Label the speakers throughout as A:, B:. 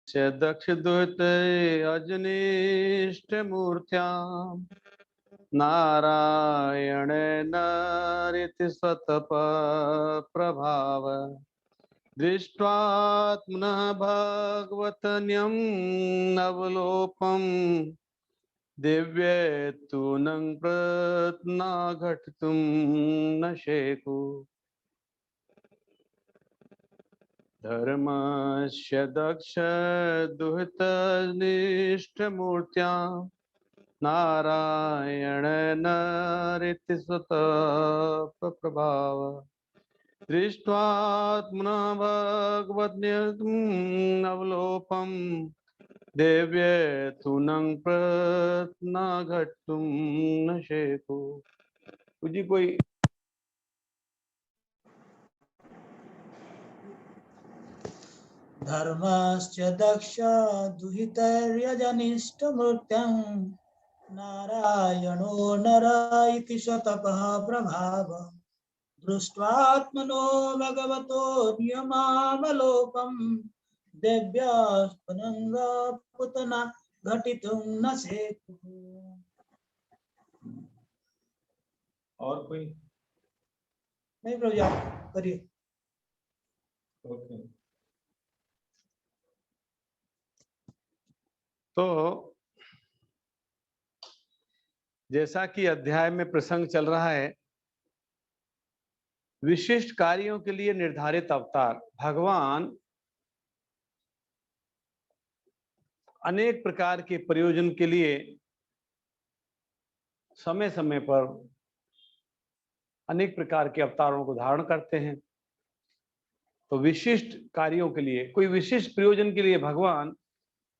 A: दक्षदुहिते अजनिष्टमूर्त्याम् नारायणेन नरिति स्वतः प्रभाव दृष्ट्वात्मनः भगवतन्यं नवलोपम् दिव्येतु नं प्रत्ना घटितुं न शेकु धर्मस्य दक्ष दुहित निष्ठमूर्त्या नारायण नरिति स्वतः प्रभाव दृष्ट्वात्मना भगवद् अवलोपम देव्ये तुनं प्रत्ना घटुम न शेको। जी कोई
B: धर्मस्य दक्ष दुहितर्यजनिष्ठमूर्त्यं नारायणो नर इति स्वतपः प्रभाव दृष्ट्वात्मनो भगवतो नियमावलोकं दिव्यास्पनङ्गपुतना घटितुं न शेकुः।
A: और कोई
B: नहीं प्रभु जी आप करिए।
A: ओके तो जैसा कि अध्याय में प्रसंग चल रहा है, विशिष्ट कार्यों के लिए निर्धारित अवतार भगवान अनेक प्रकार के प्रयोजन के लिए समय समय पर अनेक प्रकार के अवतारों को धारण करते हैं। तो विशिष्ट कार्यों के लिए, कोई विशिष्ट प्रयोजन के लिए भगवान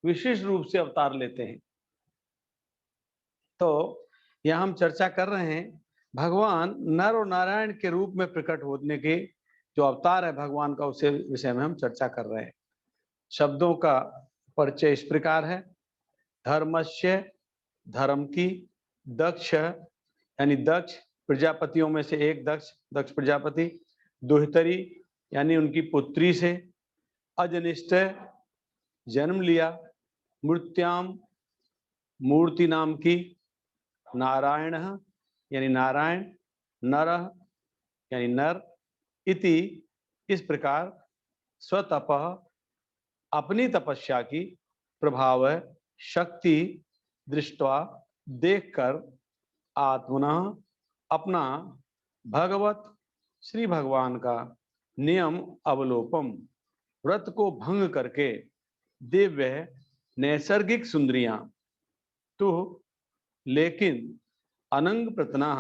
A: विशिष्ट रूप से अवतार लेते हैं। तो यह हम चर्चा कर रहे हैं भगवान नर और नारायण के रूप में प्रकट होने के जो अवतार है भगवान का, उसे विषय में हम चर्चा कर रहे हैं। शब्दों का परिचय इस प्रकार है। धर्मस्य, धर्म की, दक्ष यानी दक्ष प्रजापतियों में से एक दक्ष प्रजापति, दुहितरी यानी उनकी पुत्री से, अजनिष्ठ जन्म लिया, मूर्त्याम मूर्ति नाम की, नारायण यानी नारायण, नर यानी नर, इति इस प्रकार स्वतपः अपनी तपस्या की, प्रभाव शक्ति दृष्टवा देखकर, आत्मना अपना, भगवत श्री भगवान का, नियम अवलोपम व्रत को भंग करके, दिव्य नैसर्गिक सुंदरियां तो लेकिन अनंग प्रतना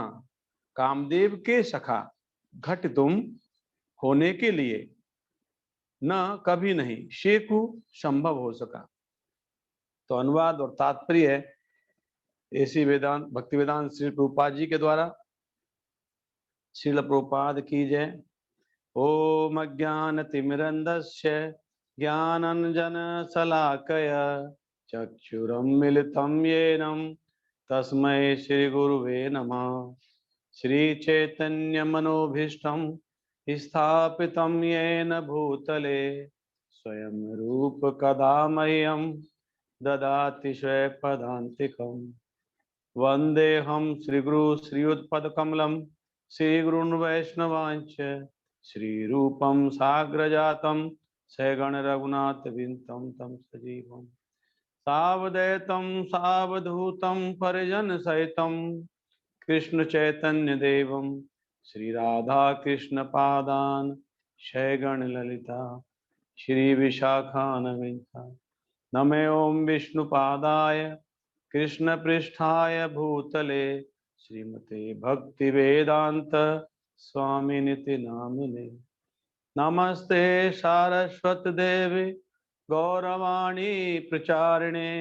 A: कामदेव के सखा घटितुम होने के लिए न कभी नहीं शेकु संभव हो सका। तो अनुवाद और तात्पर्य ऐसी वेदांत भक्ति वेदांत श्री प्रभुपाद जी के द्वारा। श्रील प्रभुपाद की जय। ओम अज्ञानतिमिरन्धस्य ज्ञानांजन शलाकया चक्षुरुन्मीलितं येन तस्मै श्री गुरुवे नमः। श्री चैतन्य मनोभीष्टं स्थापितं येन भूतले स्वयं रूप कदा मह्यं ददाति स्वपदान्तिकं। वन्देऽहं श्रीगुरु श्रीयुतपदकमलं श्रीगुरून् वैष्णवांश्च श्रीरूपं साग्रजातं सहगण रघुनाथविन्तं तं सजीवम् सावधैतं सावधूतं परिजन सहितं कृष्ण चैतन्य देवं श्री राधा कृष्ण पादान शैगण ललिता श्री विशाखान्विता नमे ओं विष्णुपादाय कृष्ण पृष्ठाय भूतले श्रीमते भक्ति वेदांत स्वामिनिति नामिने। नमस्ते सारस्वत देवी गौरवाणी प्रचारिणे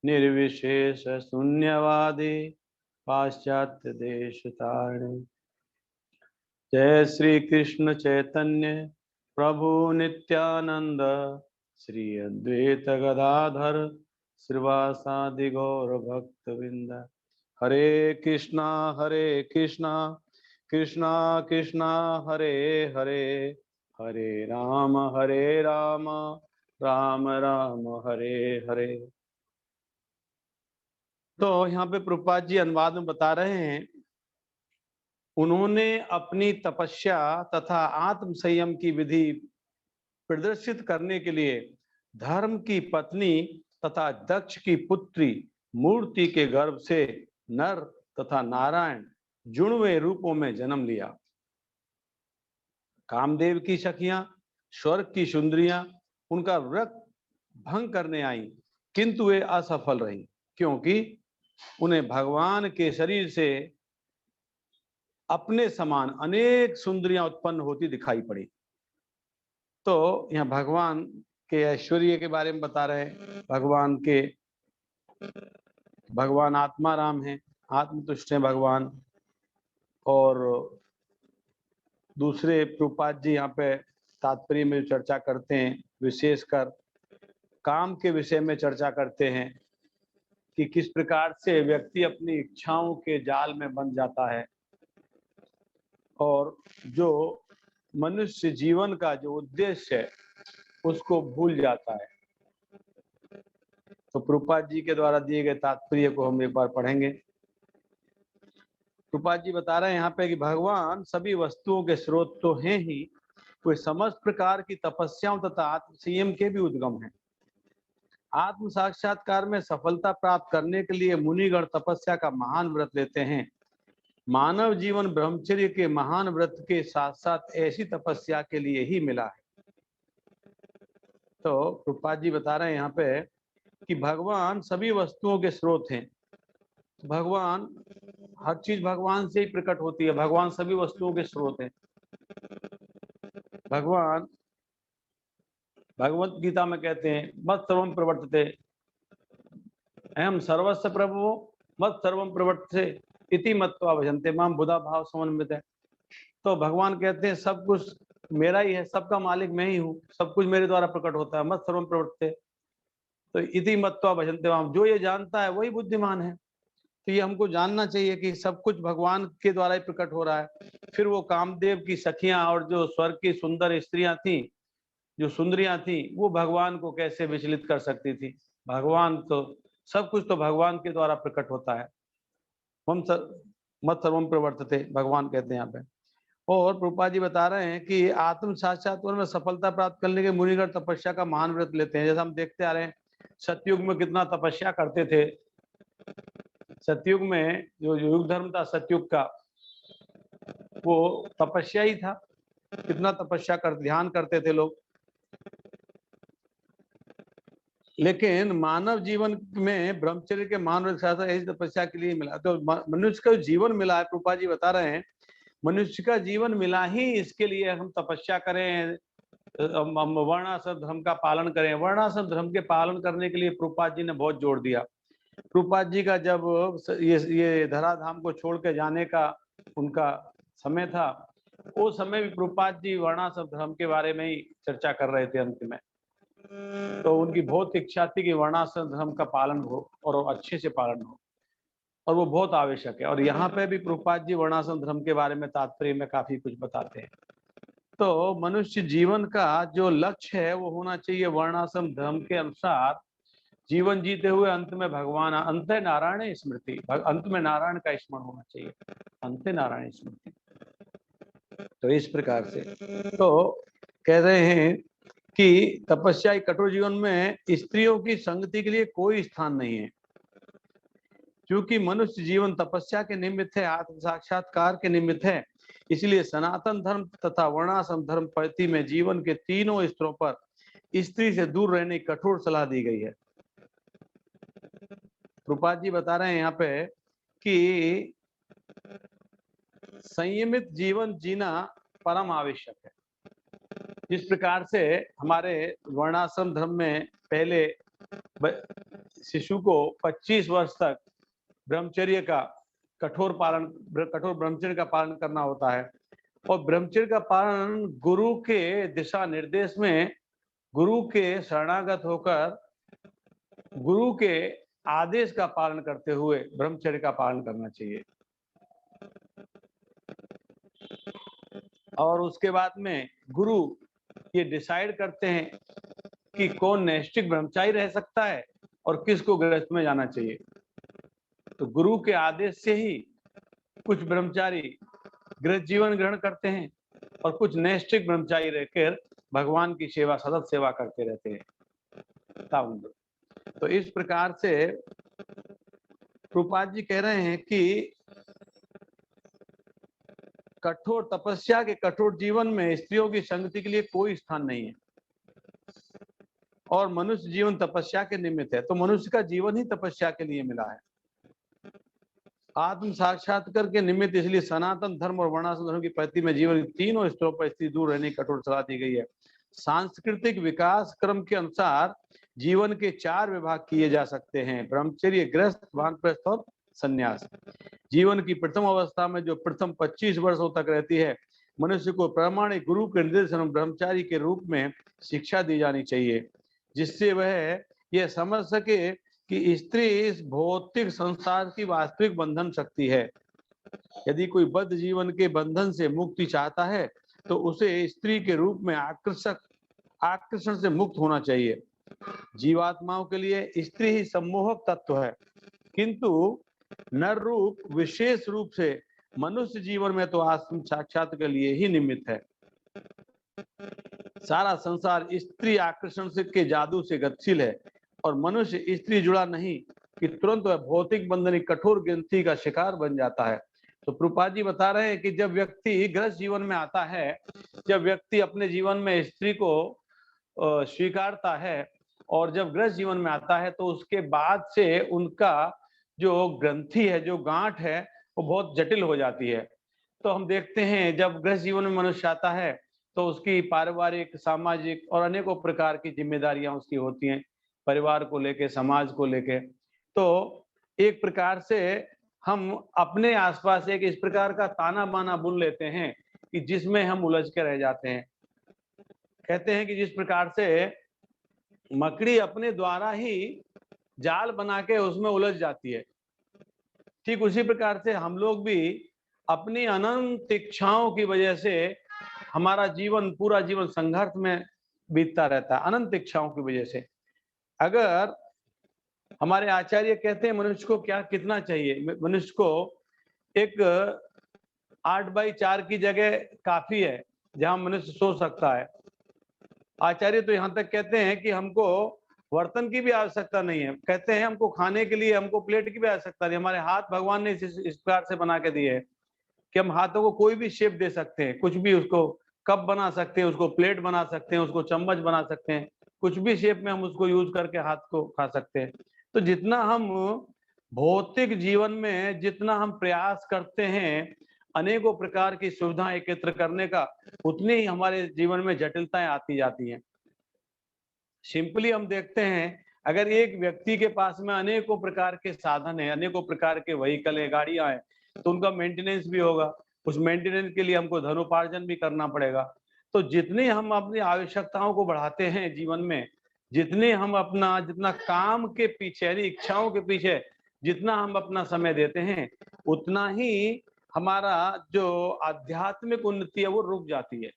A: निर्विशेष शून्यवादी पाश्चात्य देश तारिणे। जय श्री कृष्ण चैतन्य प्रभु नित्यानंद श्री अद्वैत गदाधर श्रीवासादि गौर भक्तवृंद। हरे कृष्णा कृष्णा कृष्णा हरे हरे, हरे राम राम राम हरे हरे। तो यहाँ पे प्रभुपाद जी अनुवाद में बता रहे हैं, उन्होंने अपनी तपस्या तथा आत्म संयम की विधि प्रदर्शित करने के लिए धर्म की पत्नी तथा दक्ष की पुत्री मूर्ति के गर्भ से नर तथा नारायण जुड़वे रूपों में जन्म लिया। कामदेव की सखियां, स्वर्ग की सुंदरियां उनका व्रत भंग करने आई, किंतु वे असफल रही, क्योंकि उन्हें भगवान के शरीर से अपने समान अनेक सुंदरियां उत्पन्न होती दिखाई पड़ी। तो यहाँ भगवान के ऐश्वर्य के बारे में बता रहे हैं। भगवान आत्मा राम है, आत्मतुष्ट है भगवान। और दूसरे प्रभुपाद जी यहाँ पे तात्पर्य में चर्चा करते हैं, विशेषकर काम के विषय में चर्चा करते हैं कि किस प्रकार से व्यक्ति अपनी इच्छाओं के जाल में बंध जाता है और जो मनुष्य जीवन का जो उद्देश्य है उसको भूल जाता है। तो प्रभुपाद जी के द्वारा दिए गए तात्पर्य को हम एक बार पढ़ेंगे। प्रभुपाद जी बता रहे हैं यहाँ पे कि भगवान सभी वस्तुओं के स्रोत तो हैं ही, वे समस्त प्रकार की तपस्याओं तथा आत्म संयम के भी उद्गम हैं। आत्म साक्षात्कार में सफलता प्राप्त करने के लिए मुनिगण तपस्या का महान व्रत लेते हैं। मानव जीवन ब्रह्मचर्य के महान व्रत के साथ साथ ऐसी तपस्या के लिए ही मिला है। तो प्रभुपाद जी बता रहे हैं यहाँ पे कि भगवान सभी वस्तुओं के स्रोत हैं। भगवान, हर चीज भगवान से ही प्रकट होती है, भगवान सभी वस्तुओं के स्रोत हैं। भगवान भगवत गीता में कहते हैं, मत सर्वम प्रवर्तते अहम सर्वस्व प्रभु मत सर्वम प्रवर्तते इति मत्वा भजन्ते माम बुधा भाव समन्वित है। तो भगवान कहते हैं सब कुछ मेरा ही है, सबका मालिक मैं ही हूँ, सब कुछ मेरे द्वारा प्रकट होता है। मत सर्वम प्रवर्तते, तो इति मत्वा भजन्ते माम, जो ये जानता है वही बुद्धिमान है। तो ये हमको जानना चाहिए कि सब कुछ भगवान के द्वारा ही प्रकट हो रहा है। फिर वो कामदेव की सखियां और जो स्वर्ग की सुंदर स्त्रियां थी, जो सुंदरियां थी, वो भगवान को कैसे विचलित कर सकती थी? भगवान तो सब कुछ तो भगवान के द्वारा प्रकट होता है। मत सर्वम प्रवर्तते भगवान कहते हैं यहाँ पे। और प्रभुपाद जी बता रहे हैं कि आत्म साक्षात्कार में सफलता प्राप्त करने के मुनिगण तपस्या का महान व्रत लेते हैं। जैसे हम देखते आ रहे हैं, सतयुग में कितना तपस्या करते थे। सतयुग में जो युग धर्म था सतयुग का, वो तपस्या ही था। कितना तपस्या कर ध्यान करते थे लोग। लेकिन मानव जीवन में ब्रह्मचर्य के महान व्रत साथ ऐसी तपस्या के लिए मिला। तो मनुष्य का जीवन मिला है, प्रभुपाद जी बता रहे हैं, मनुष्य का जीवन मिला ही इसके लिए हम तपस्या करें, हम वर्णाश्रम धर्म का पालन करें। वर्णाश्रम धर्म के पालन करने के लिए प्रभुपाद जी ने बहुत जोर दिया। प्रभुपाद जी का जब ये धराधाम को छोड़ के जाने का उनका समय था, वो समय भी प्रभुपाद जी वर्णाश्रम धर्म के बारे में ही चर्चा कर रहे थे अंत में। तो उनकी बहुत इच्छा थी कि वर्णाश्रम धर्म का पालन हो और अच्छे से पालन हो, और वो बहुत आवश्यक है। और यहाँ पे भी प्रभुपाद जी वर्णाश्रम धर्म के बारे में तात्पर्य में काफी कुछ बताते हैं। तो मनुष्य जीवन का जो लक्ष्य है वो होना चाहिए वर्णाश्रम धर्म के अनुसार जीवन जीते हुए अंत में भगवान, अंत नारायण स्मृति, अंत में नारायण का स्मरण होना चाहिए, अंत नारायण स्मृति। तो इस प्रकार से तो कह रहे हैं कि तपस्या कठोर जीवन में स्त्रियों की संगति के लिए कोई स्थान नहीं है, क्योंकि मनुष्य जीवन तपस्या के निमित्त है, आत्म साक्षात्कार के निमित्त है। इसलिए सनातन धर्म तथा वर्णाश्रम धर्म पद्धति में जीवन के तीनों स्तरों पर स्त्री से दूर रहने की कठोर सलाह दी गई है। प्रभुपाद जी बता रहे हैं यहाँ पे कि संयमित जीवन जीना परम आवश्यक है। जिस प्रकार से हमारे वर्णाश्रम धर्म में पहले शिशु को 25 वर्ष तक ब्रह्मचर्य का कठोर ब्रह्मचर्य का पालन करना होता है, और ब्रह्मचर्य का पालन गुरु के दिशा निर्देश में, गुरु के शरणागत होकर गुरु के आदेश का पालन करते हुए ब्रह्मचर्य का पालन करना चाहिए। और उसके बाद में गुरु ये डिसाइड करते हैं कि कौन नैष्ठिक ब्रह्मचारी रह सकता है और किसको गृहस्थ में जाना चाहिए। तो गुरु के आदेश से ही कुछ ब्रह्मचारी गृहस्थ जीवन ग्रहण करते हैं और कुछ नैष्ठिक ब्रह्मचारी रहकर भगवान की सेवा, सतत सेवा करते रहते हैं। तो इस प्रकार से प्रभुपाद जी कह रहे हैं कि कठोर तपस्या के कठोर जीवन में स्त्रियों की संगति के लिए कोई स्थान नहीं है और मनुष्य जीवन तपस्या के निमित्त है। तो मनुष्य का जीवन ही तपस्या के लिए मिला है। आत्म साक्षात्कार के निमित्त इसलिए सनातन धर्म और वर्णाश्रम धर्म की पद्धति में जीवन की तीनों स्तरों पर स्त्री दूर रहने की कठोर सलाह दी गई है। सांस्कृतिक विकास क्रम के अनुसार जीवन के 4 विभाग किए जा सकते हैं: ब्रह्मचर्य, गृहस्थ, वानप्रस्थ और संन्यास। जीवन की प्रथम अवस्था में जो प्रथम 25 वर्षों तक रहती है, मनुष्य को प्रामाणिक गुरु के निर्देश एवं ब्रह्मचारी के रूप में शिक्षा दी जानी चाहिए, जिससे वह यह समझ सके कि स्त्री इस भौतिक संसार की वास्तविक बंधन शक्ति है। यदि कोई बद्ध जीवन के बंधन से मुक्ति चाहता है तो उसे स्त्री के रूप में आकर्षण से मुक्त होना चाहिए। जीवात्माओं के लिए स्त्री ही सम्मोहक तत्व है, किंतु नर रूप विशेष रूप से मनुष्य जीवन में तो आत्म साक्षात के लिए ही निमित्त है। सारा संसार स्त्री आकर्षण से के जादू से गतिशील है और मनुष्य स्त्री जुड़ा नहीं कि तुरंत वह भौतिक बंधन की कठोर ग्रंथि का शिकार बन जाता है। तो प्रभुपाद जी बता रहे हैं कि जब व्यक्ति गृहस्थ जीवन में आता है, जब व्यक्ति अपने जीवन में स्त्री को स्वीकारता है और जब गृहस्थ जीवन में आता है तो उसके बाद से उनका जो ग्रंथि है, जो गांठ है, वो बहुत जटिल हो जाती है। तो हम देखते हैं जब गृहस्थ जीवन में मनुष्य आता है तो उसकी पारिवारिक, सामाजिक और अनेकों प्रकार की जिम्मेदारियां उसकी होती हैं, परिवार को लेके, समाज को लेके। तो एक प्रकार से हम अपने आसपास एक इस प्रकार का ताना बाना बुन लेते हैं कि जिसमें हम उलझ के रह जाते हैं। कहते हैं कि जिस प्रकार से मकड़ी अपने द्वारा ही जाल बना के उसमें उलझ जाती है, ठीक उसी प्रकार से हम लोग भी अपनी अनंत इच्छाओं की वजह से हमारा जीवन, पूरा जीवन संघर्ष में बीतता रहता है, अनंत इच्छाओं की वजह से। अगर हमारे आचार्य कहते हैं मनुष्य को क्या कितना चाहिए, मनुष्य को एक 8x4 की जगह काफी है जहां मनुष्य सो सकता है। आचार्य तो यहाँ तक कहते हैं कि हमको बर्तन की भी आवश्यकता नहीं है, कहते हैं हमको खाने के लिए हमको प्लेट की भी आवश्यकता नहीं। हमारे हाथ भगवान ने इस प्रकार से बना के दिए है कि हम हाथों को कोई भी शेप दे सकते हैं, कुछ भी, उसको कप बना सकते हैं, उसको प्लेट बना सकते हैं, उसको चम्मच बना सकते हैं, कुछ भी शेप में हम उसको यूज करके हाथ को खा सकते हैं। तो जितना हम भौतिक जीवन में जितना हम प्रयास करते हैं अनेकों प्रकार की सुविधाएं एकत्र करने का, उतनी ही हमारे जीवन में जटिलताएं आती जाती हैं। सिंपली हम देखते हैं अगर एक व्यक्ति के पास में अनेकों प्रकार के साधन है, अनेकों प्रकार के व्हीकल है, गाड़ियां हैं, तो उनका मेंटेनेंस भी होगा, उस मेंटेनेंस के लिए हमको धनोपार्जन भी करना पड़ेगा। तो जितनी हम अपनी आवश्यकताओं को बढ़ाते हैं जीवन में, जितने हम अपना जितना काम के पीछे यानी इच्छाओं के पीछे जितना हम अपना समय देते हैं, उतना ही हमारा जो आध्यात्मिक उन्नति है वो रुक जाती है।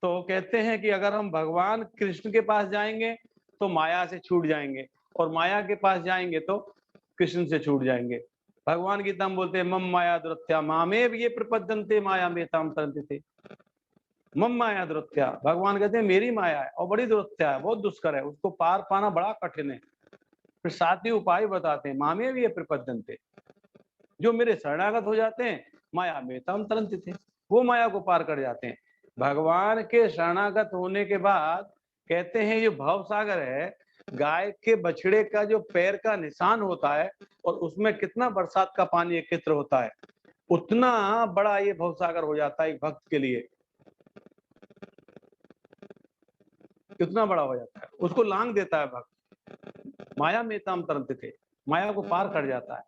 A: तो कहते हैं कि अगर हम भगवान कृष्ण के पास जाएंगे तो माया से छूट जाएंगे और माया के पास जाएंगे तो कृष्ण से छूट जाएंगे। भगवान गीता में बोलते हैं मम माया दुरत्या मामेव ये प्रपद्यन्ते माया मेताम तरन्ते। मम माया दुरत्या, भगवान कहते हैं मेरी माया है और बड़ी दुरत्या है, बहुत दुष्कर है, उसको पार पाना बड़ा कठिन है। फिर 7 उपाय बताते हैं, मामेव ये प्रपद्यन्ते, जो मेरे शरणागत हो जाते हैं माया मेताम तरन्ते, वो माया को पार कर जाते हैं। भगवान के शरणागत होने के बाद कहते हैं ये भव सागर है, गाय के बछड़े का जो पैर का निशान होता है और उसमें कितना बरसात का पानी एकत्र होता है, उतना बड़ा ये भव सागर हो जाता है एक भक्त के लिए, कितना बड़ा हो जाता है, उसको लांग देता है भक्त। माया मेताम तरन्ते, माया को पार कर जाता है।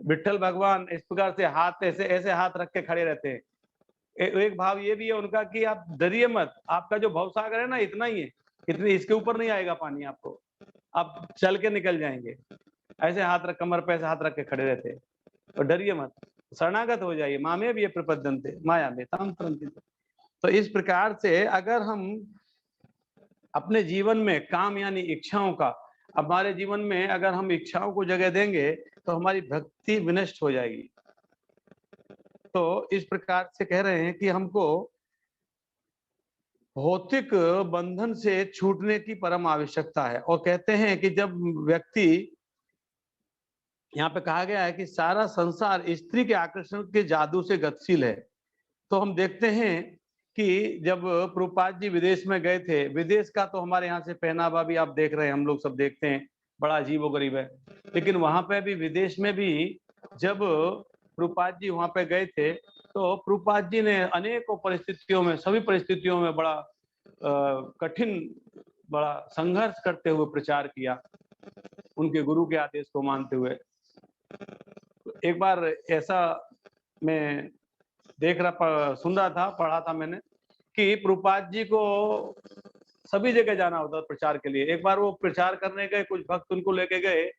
A: विठ्ठल भगवान इस प्रकार से हाथ ऐसे ऐसे हाथ रख के खड़े रहते हैं। एक भाव ये भी है उनका कि आप डरिए मत, आपका जो भवसागर है ना इतना ही है, इतने इसके ऊपर नहीं आएगा पानी आपको, आप चल के निकल जाएंगे। ऐसे हाथ रख, कमर पे ऐसे हाथ रख के खड़े रहते हैं और डरिए मत, शरणागत हो जाइए। मामे भी ये प्रपद्यन्ते माया मेताम तरन्ते। तो इस प्रकार से अगर हम अपने जीवन में काम यानी इच्छाओं का, हमारे जीवन में अगर हम इच्छाओं को जगह देंगे तो हमारी भक्ति विनष्ट हो जाएगी। तो इस प्रकार से कह रहे हैं कि हमको भौतिक बंधन से छूटने की परम आवश्यकता है, और कहते हैं कि जब व्यक्ति, यहाँ पे कहा गया है कि सारा संसार स्त्री के आकर्षण के जादू से गतिशील है। तो हम देखते हैं कि जब प्रभुपाद जी विदेश में गए थे, विदेश का तो हमारे यहाँ से पहनावा भी आप देख रहे हैं, हम लोग सब देखते हैं, बड़ा अजीबोगरीब है। लेकिन वहां पे भी, विदेश में भी जब प्रभुपाद जी वहां पे गए थे, तो प्रभुपाद जी ने अनेकों परिस्थितियों में, सभी परिस्थितियों में बड़ा कठिन, बड़ा संघर्ष करते हुए प्रचार किया, उनके गुरु के आदेश को मानते हुए। एक बार ऐसा मैं सुन रहा था, पढ़ा था मैंने कि प्रभुपाद जी को सभी जगह जाना होता है प्रचार के लिए। एक बार वो प्रचार करने गए, कुछ भक्त उनको लेके गए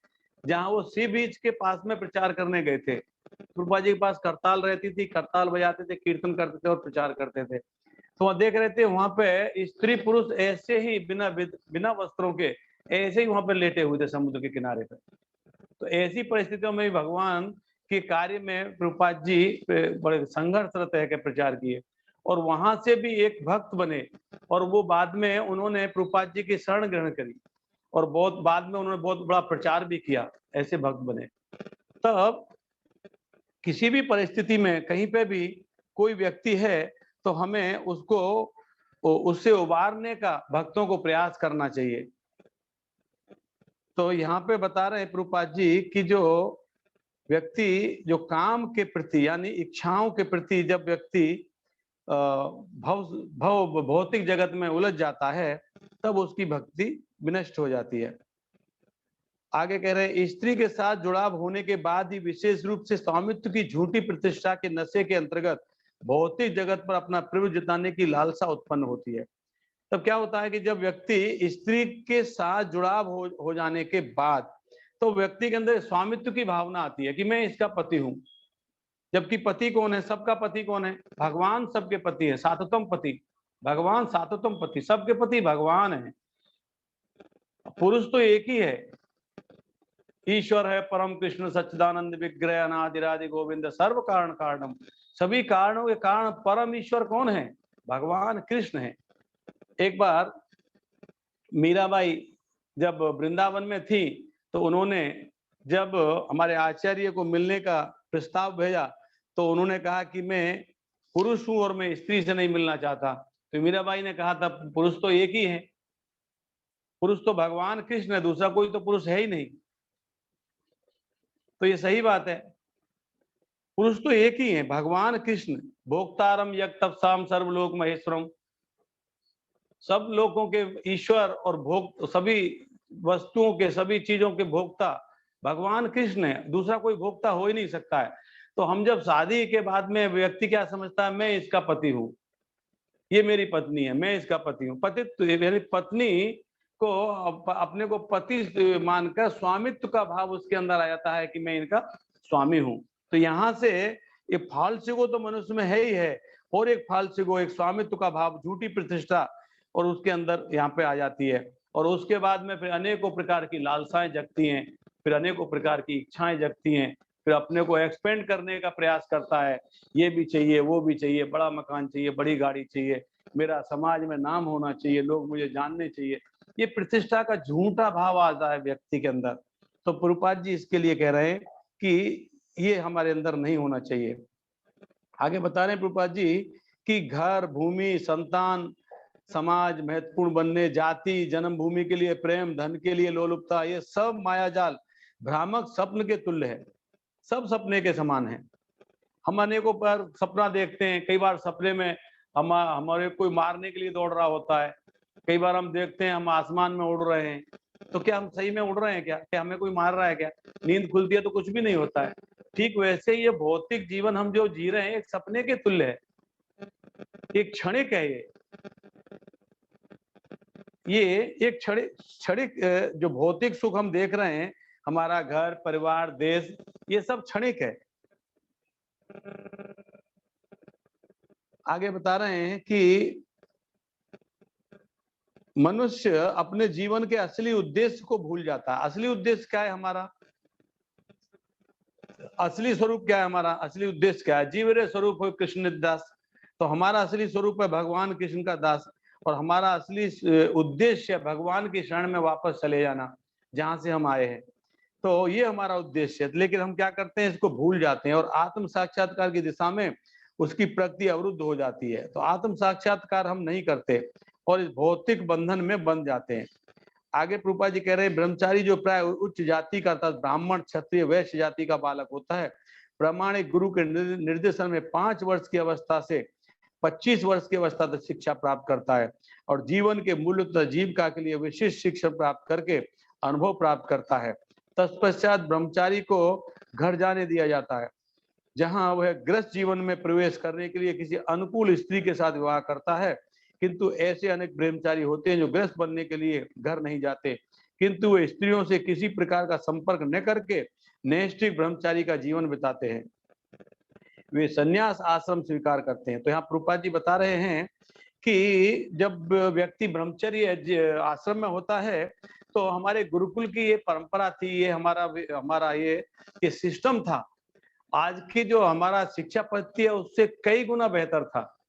A: जहां वो सी बीच के पास में प्रचार करने गए थे। प्रभुपाद जी के पास करताल रहती थी, करताल बजाते थे, कीर्तन करते थे और प्रचार करते थे। तो वहां देख रहे थे, वहां पे स्त्री पुरुष ऐसे ही बिना वस्त्रों के ऐसे ही वहां पे लेटे हुए थे समुद्र के किनारे पे। तो ऐसी परिस्थितियों में भी भगवान के कार्य में प्रभुपाद जी बड़े संघर्षरत रह के प्रचार किए, और वहां से भी एक भक्त बने, और वो बाद में उन्होंने प्रभुपाद जी की शरण ग्रहण करी, और बहुत बाद में उन्होंने बहुत बड़ा प्रचार भी किया, ऐसे भक्त बने। तब किसी भी परिस्थिति में कहीं पे भी कोई व्यक्ति है तो हमें उसको उससे उबारने का भक्तों को प्रयास करना चाहिए। तो यहाँ पे बता रहे हैं प्रभुपाद जी कि जो व्यक्ति जो काम के प्रति यानी इच्छाओं के प्रति जब व्यक्ति भव भव भौतिक जगत में उलझ जाता है, तब उसकी भक्ति विनष्ट हो जाती है। आगे कह रहे हैं, स्त्री के साथ जुड़ाव होने के बाद ही विशेष रूप से स्वामित्व की झूठी प्रतिष्ठा के नशे के अंतर्गत भौतिक जगत पर अपना प्रभुत्व जताने की लालसा उत्पन्न होती है। तब क्या होता है कि जब व्यक्ति स्त्री के साथ जुड़ाव हो जाने के बाद, तो व्यक्ति के अंदर स्वामित्व की भावना आती है कि मैं इसका पति हूं। जबकि पति कौन है? सबका पति कौन है? भगवान सबके पति है, सातोत्तम पति भगवान, सातोत्तम पति, सबके पति भगवान है। पुरुष तो एक ही है, ईश्वर है परम कृष्ण सच्चिदानंद विग्रह अनादिरादि गोविंद सर्व कारण कारणम। सभी कारणों के कारण परम ईश्वर कौन है? भगवान कृष्ण है। एक बार मीराबाई जब वृंदावन में थी, तो उन्होंने जब हमारे आचार्य को मिलने का प्रस्ताव भेजा, तो उन्होंने कहा कि मैं पुरुष हूं और मैं स्त्री से नहीं मिलना चाहता। तो मीराबाई ने कहा था, पुरुष तो एक ही है, पुरुष तो भगवान कृष्ण है, दूसरा कोई तो पुरुष है ही नहीं। तो ये सही बात है, पुरुष तो एक ही है, भगवान कृष्ण। भोक्तारम यज्ञ तपसाम सर्वलोक महेश्वरम, सब लोगों के ईश्वर और भोग, सभी वस्तुओं के, सभी चीजों के भोक्ता भगवान कृष्ण है, दूसरा कोई भोक्ता हो ही नहीं सकता है। तो हम जब शादी के बाद में व्यक्ति क्या समझता है, मैं इसका पति हूं, ये मेरी पत्नी है, मैं इसका पति हूँ। पतित्व यानी पत्नी को अपने को पति मानकर स्वामित्व का भाव उसके अंदर आ जाता है कि मैं इनका स्वामी हूँ। तो यहाँ से ये फालसिगो तो मनुष्य में है ही है, और एक फालसिगो, एक स्वामित्व का भाव, झूठी प्रतिष्ठा, और उसके अंदर यहाँ पे आ जाती है। और उसके बाद में फिर अनेकों प्रकार की लालसाएं जगती हैं, फिर अनेकों प्रकार की इच्छाएं जगती हैं, फिर अपने को एक्सपेंड करने का प्रयास करता है, ये भी चाहिए, वो भी चाहिए, बड़ा मकान चाहिए, बड़ी गाड़ी चाहिए, मेरा समाज में नाम होना चाहिए, लोग मुझे जानने चाहिए। ये प्रतिष्ठा का झूठा भाव आता है व्यक्ति के अंदर। तो प्रभुपाद जी इसके लिए कह रहे हैं कि ये हमारे अंदर नहीं होना चाहिए। आगे बता रहे हैं प्रभुपाद जी कि घर, भूमि, संतान, समाज महत्वपूर्ण बनने, जाति, जन्मभूमि के लिए प्रेम, धन के लिए लोलुपता, ये सब मायाजाल भ्रामक स्वप्न के तुल्य है, सब सपने के समान है। हम अनेकों बार सपना देखते हैं, कई बार सपने में हमारे कोई मारने के लिए दौड़ रहा होता है, कई बार हम देखते हैं हम आसमान में उड़ रहे हैं। तो क्या हम सही में उड़ रहे हैं? क्या हमें कोई मार रहा है? क्या नींद खुलती है तो कुछ भी नहीं होता है। ठीक वैसे ही ये भौतिक जीवन हम जो जी रहे हैं एक सपने के तुल्य है, एक क्षणिक है। ये एक क्षणिक जो भौतिक सुख हम देख रहे हैं, हमारा घर, परिवार, देश, ये सब क्षणिक है। आगे बता रहे हैं कि मनुष्य अपने जीवन के असली उद्देश्य को भूल जाता है। असली उद्देश्य क्या है हमारा? असली स्वरूप क्या है हमारा? असली उद्देश्य क्या है? जीवरे स्वरूप हो कृष्ण दास। तो हमारा असली स्वरूप है भगवान कृष्ण का दास, और हमारा असली उद्देश्य है भगवान की शरण में वापस चले जाना, जहां से हम आए हैं। तो ये हमारा उद्देश्य है, लेकिन हम क्या करते हैं, इसको भूल जाते हैं और आत्म साक्षात्कार की दिशा में उसकी प्रगति अवरुद्ध हो जाती है। तो आत्म साक्षात्कार हम नहीं करते और इस भौतिक बंधन में बंध जाते हैं। आगे प्रभुपाद जी कह रहे हैं, ब्रह्मचारी जो प्राय उच्च जाति का अर्थात ब्राह्मण, क्षत्रिय, वैश्य जाति का बालक होता है, प्रामाणिक गुरु के निर्देशन में 5 वर्ष की अवस्था से 25 वर्ष की अवस्था तक शिक्षा प्राप्त करता है और जीवन के मूल्य तथा जीविका के लिए विशिष्ट शिक्षा प्राप्त करके अनुभव प्राप्त करता है। तत्पश्चात ब्रह्मचारी को घर जाने दिया जाता है, जहां वह गृहस्थ जीवन में प्रवेश करने के लिए किसी अनुकूल स्त्री के साथ विवाह करता है। किंतु ऐसे अनेक ब्रह्मचारी होते हैं जो गृहस्थ बनने के लिए घर नहीं जाते, किंतु वे स्त्रियों से किसी प्रकार का संपर्क न करके नैष्ठिक ब्रह्मचारी का जीवन बिताते हैं। वे संन्यास आश्रम स्वीकार करते हैं। तो यहाँ प्रभुपाद जी बता रहे हैं कि जब व्यक्ति ब्रह्मचर्य आश्रम में होता है, तो हमारे गुरुकुल की ये परंपरा थी, ये हमारा ये सिस्टम था। आज की जो हमारा शिक्षा पद्धति है उससे कई गुना बेहतर था।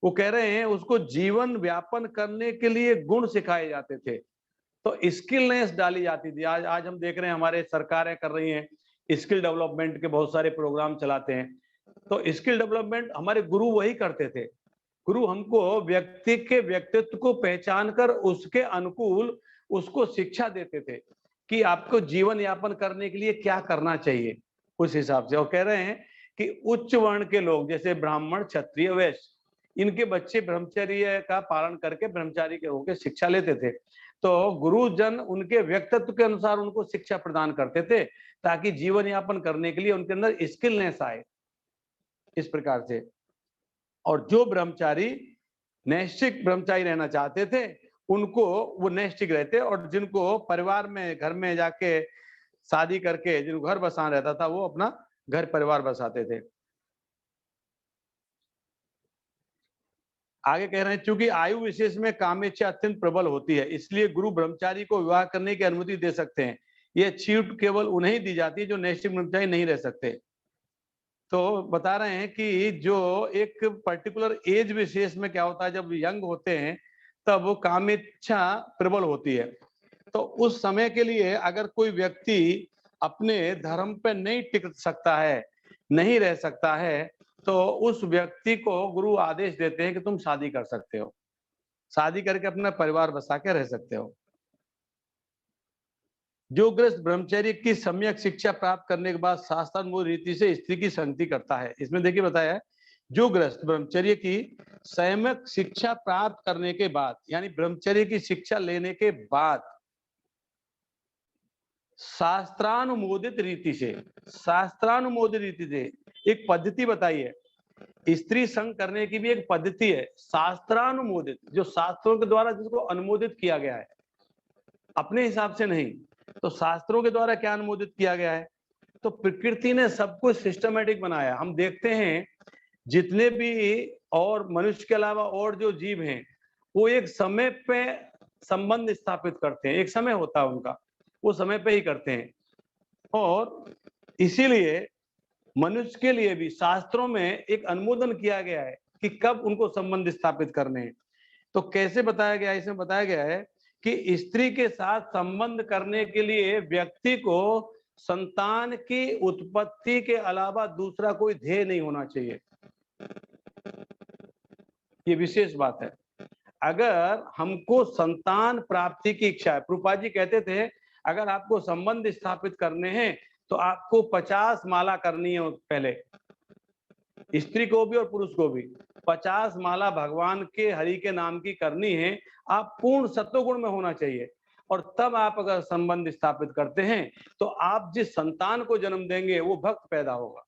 A: वो कह रहे हैं उसको जीवन व्यापन करने के लिए गुण सिखाए जाते थे, तो स्किलनेस डाली जाती थी। आज हम देख रहे हैं हमारे सरकारें कर रही हैं, स्किल डेवलपमेंट के बहुत सारे प्रोग्राम चलाते हैं। तो स्किल डेवलपमेंट हमारे गुरु वही करते थे। गुरु हमको व्यक्ति के व्यक्तित्व को पहचान कर उसके अनुकूल उसको शिक्षा देते थे कि आपको जीवन यापन करने के लिए क्या करना चाहिए उस हिसाब से। और कह रहे हैं कि उच्च वर्ण के लोग जैसे ब्राह्मण, क्षत्रिय, वैश्य, इनके बच्चे ब्रह्मचर्य का पालन करके ब्रह्मचारी के होकर शिक्षा लेते थे। तो गुरुजन उनके व्यक्तित्व के अनुसार उनको शिक्षा प्रदान करते थे ताकि जीवन यापन करने के लिए उनके अंदर स्किलनेस आए, इस प्रकार से। और जो ब्रह्मचारी नैष्ठिक ब्रह्मचारी रहना चाहते थे उनको वो नैष्ठिक रहते, और जिनको परिवार में घर में जाके शादी करके जिनको घर बसाना रहता था वो अपना घर परिवार बसाते थे। आगे कह रहे हैं, चूंकि आयु विशेष में कामेच्छा अत्यंत प्रबल होती है, इसलिए गुरु ब्रह्मचारी को विवाह करने की अनुमति दे सकते हैं। यह छूट केवल उन्हें दी जाती है जो नैष्ठिक ब्रह्मचारी नहीं रह सकते। तो बता रहे हैं कि जो एक पर्टिकुलर एज विशेष में क्या होता है, जब यंग होते हैं तब वो कामेच्छा प्रबल होती है। तो उस समय के लिए अगर कोई व्यक्ति अपने धर्म पे नहीं टिक सकता है, नहीं रह सकता है, तो उस व्यक्ति को गुरु आदेश देते हैं कि तुम शादी कर सकते हो, शादी करके अपना परिवार बसा के रह सकते हो। जो गृहस्थ ब्रह्मचर्य की सम्यक शिक्षा प्राप्त करने के बाद शास्त्रानुकूल रीति से स्त्री की संगति करता है। इसमें देखिए बताया है, जो गृहस्थ ब्रह्मचर्य की सम्यक शिक्षा प्राप्त करने के बाद, यानी ब्रह्मचर्य की शिक्षा लेने के बाद शास्त्रानुमोदित रीति से एक पद्धति बताई है। स्त्री संग करने की भी एक पद्धति है, शास्त्रानुमोदित, जो शास्त्रों के द्वारा जिसको अनुमोदित किया गया है, अपने हिसाब से नहीं। तो शास्त्रों के द्वारा क्या अनुमोदित किया गया है? तो प्रकृति ने सब कुछ सिस्टमेटिक बनाया। हम देखते हैं जितने भी और मनुष्य के अलावा और जो जीव हैं वो एक समय पे संबंध स्थापित करते हैं, एक समय होता है उनका, वो समय पे ही करते हैं। और इसीलिए मनुष्य के लिए भी शास्त्रों में एक अनुमोदन किया गया है कि कब उनको संबंध स्थापित करने हैं। तो कैसे बताया गया है? इसमें बताया गया है कि स्त्री के साथ संबंध करने के लिए व्यक्ति को संतान की उत्पत्ति के अलावा दूसरा कोई ध्येय नहीं होना चाहिए। ये विशेष बात है। अगर हमको संतान प्राप्ति की इच्छा है, प्रभुपाद जी कहते थे अगर आपको संबंध स्थापित करने हैं तो आपको 50 माला करनी है। पहले स्त्री को भी और पुरुष को भी 50 माला भगवान के हरि के नाम की करनी है। आप पूर्ण सत्वगुण में होना चाहिए, और तब आप अगर संबंध स्थापित करते हैं तो आप जिस संतान को जन्म देंगे वो भक्त पैदा होगा,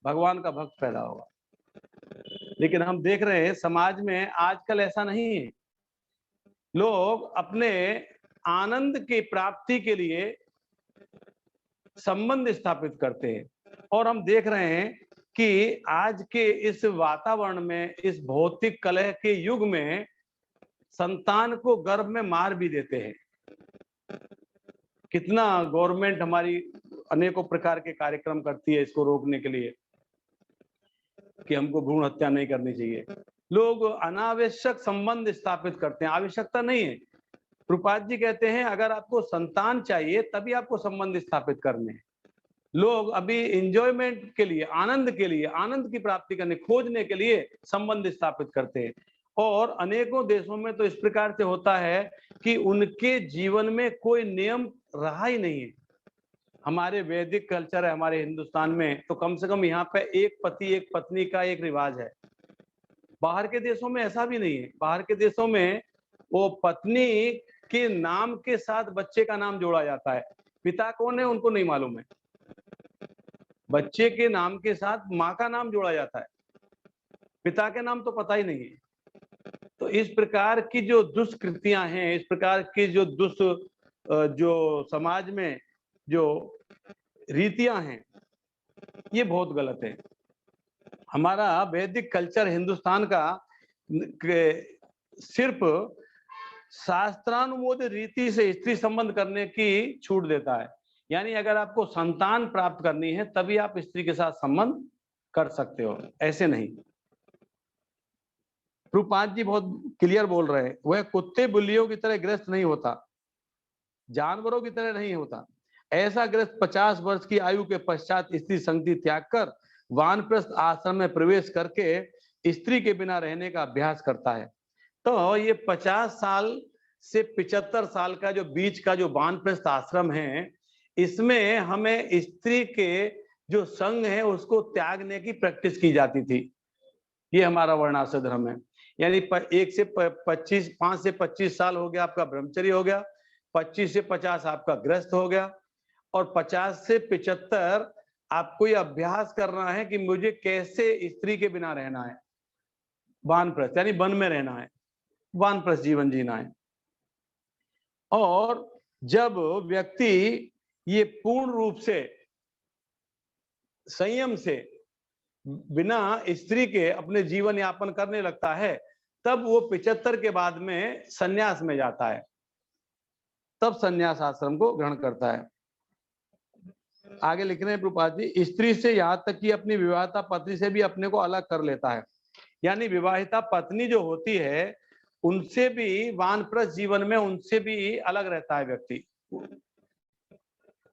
A: भगवान का भक्त पैदा होगा। लेकिन हम देख रहे हैं समाज में आजकल ऐसा नहीं है। लोग अपने आनंद की प्राप्ति के लिए संबंध स्थापित करते हैं, और हम देख रहे हैं कि आज के इस वातावरण में, इस भौतिक कलह के युग में संतान को गर्भ में मार भी देते हैं। कितना गवर्नमेंट हमारी अनेकों प्रकार के कार्यक्रम करती है इसको रोकने के लिए कि हमको भ्रूण हत्या नहीं करनी चाहिए। लोग अनावश्यक संबंध स्थापित करते हैं, आवश्यकता नहीं है। प्रभुपाद जी कहते हैं अगर आपको संतान चाहिए तभी आपको संबंध स्थापित करने हैं। लोग अभी एंजॉयमेंट के लिए, आनंद के लिए, आनंद की प्राप्ति करने, खोजने के लिए संबंध स्थापित करते हैं। और अनेकों देशों में तो इस प्रकार से होता है कि उनके जीवन में कोई नियम रहा ही नहीं है। हमारे वैदिक कल्चर है हमारे हिंदुस्तान में, तो कम से कम यहाँ पे एक पति एक पत्नी का एक रिवाज है। बाहर के देशों में ऐसा भी नहीं है। बाहर के देशों में वो पत्नी के नाम के साथ बच्चे का नाम जोड़ा जाता है। पिता कौन है उनको नहीं मालूम है, बच्चे के नाम के साथ माँ का नाम जोड़ा जाता है, पिता के नाम तो पता ही नहीं है। तो इस प्रकार की जो दुष्कृतियां हैं, इस प्रकार की जो जो समाज में जो रीतियां हैं, ये बहुत गलत है। हमारा वैदिक कल्चर हिंदुस्तान का सिर्फ शास्त्रानुमोदित रीति से स्त्री संबंध करने की छूट देता है। यानी अगर आपको संतान प्राप्त करनी है तभी आप स्त्री के साथ संबंध कर सकते हो, ऐसे नहीं। प्रभुपाद जी बहुत क्लियर बोल रहे हैं, वह कुत्ते बिल्लियों की तरह ग्रस्त नहीं होता, जानवरों की तरह नहीं होता। ऐसा ग्रस्त 50 वर्ष की आयु के पश्चात स्त्री संगति त्याग कर वानप्रस्थ आश्रम में प्रवेश करके स्त्री के बिना रहने का अभ्यास करता है। तो ये 50 साल से 75 साल का जो बीच का जो वानप्रस्थ आश्रम है, इसमें हमें स्त्री के जो संग है उसको त्यागने की प्रैक्टिस की जाती थी। ये हमारा वर्णाश्रम धर्म है। यानी 5 से 25 साल हो गया आपका ब्रह्मचर्य हो गया, 25 से 50 आपका गृहस्थ हो गया, और 50 से 75 आपको ये अभ्यास करना है कि मुझे कैसे स्त्री के बिना रहना है। वानप्रस्थ यानी वन में रहना है, वानप्रस्थ जीवन जीना है। और जब व्यक्ति ये पूर्ण रूप से संयम से बिना स्त्री के अपने जीवन यापन करने लगता है, तब वो 75 के बाद में संन्यास में जाता है, तब संन्यास आश्रम को ग्रहण करता है। आगे लिख रहे हैं प्रभुपाद जी, स्त्री से यहाँ तक कि अपनी विवाहिता पत्नी से भी अपने को अलग कर लेता है। यानी विवाहिता पत्नी जो होती है उनसे भी, वानप्रस्थ जीवन में उनसे भी अलग रहता है व्यक्ति।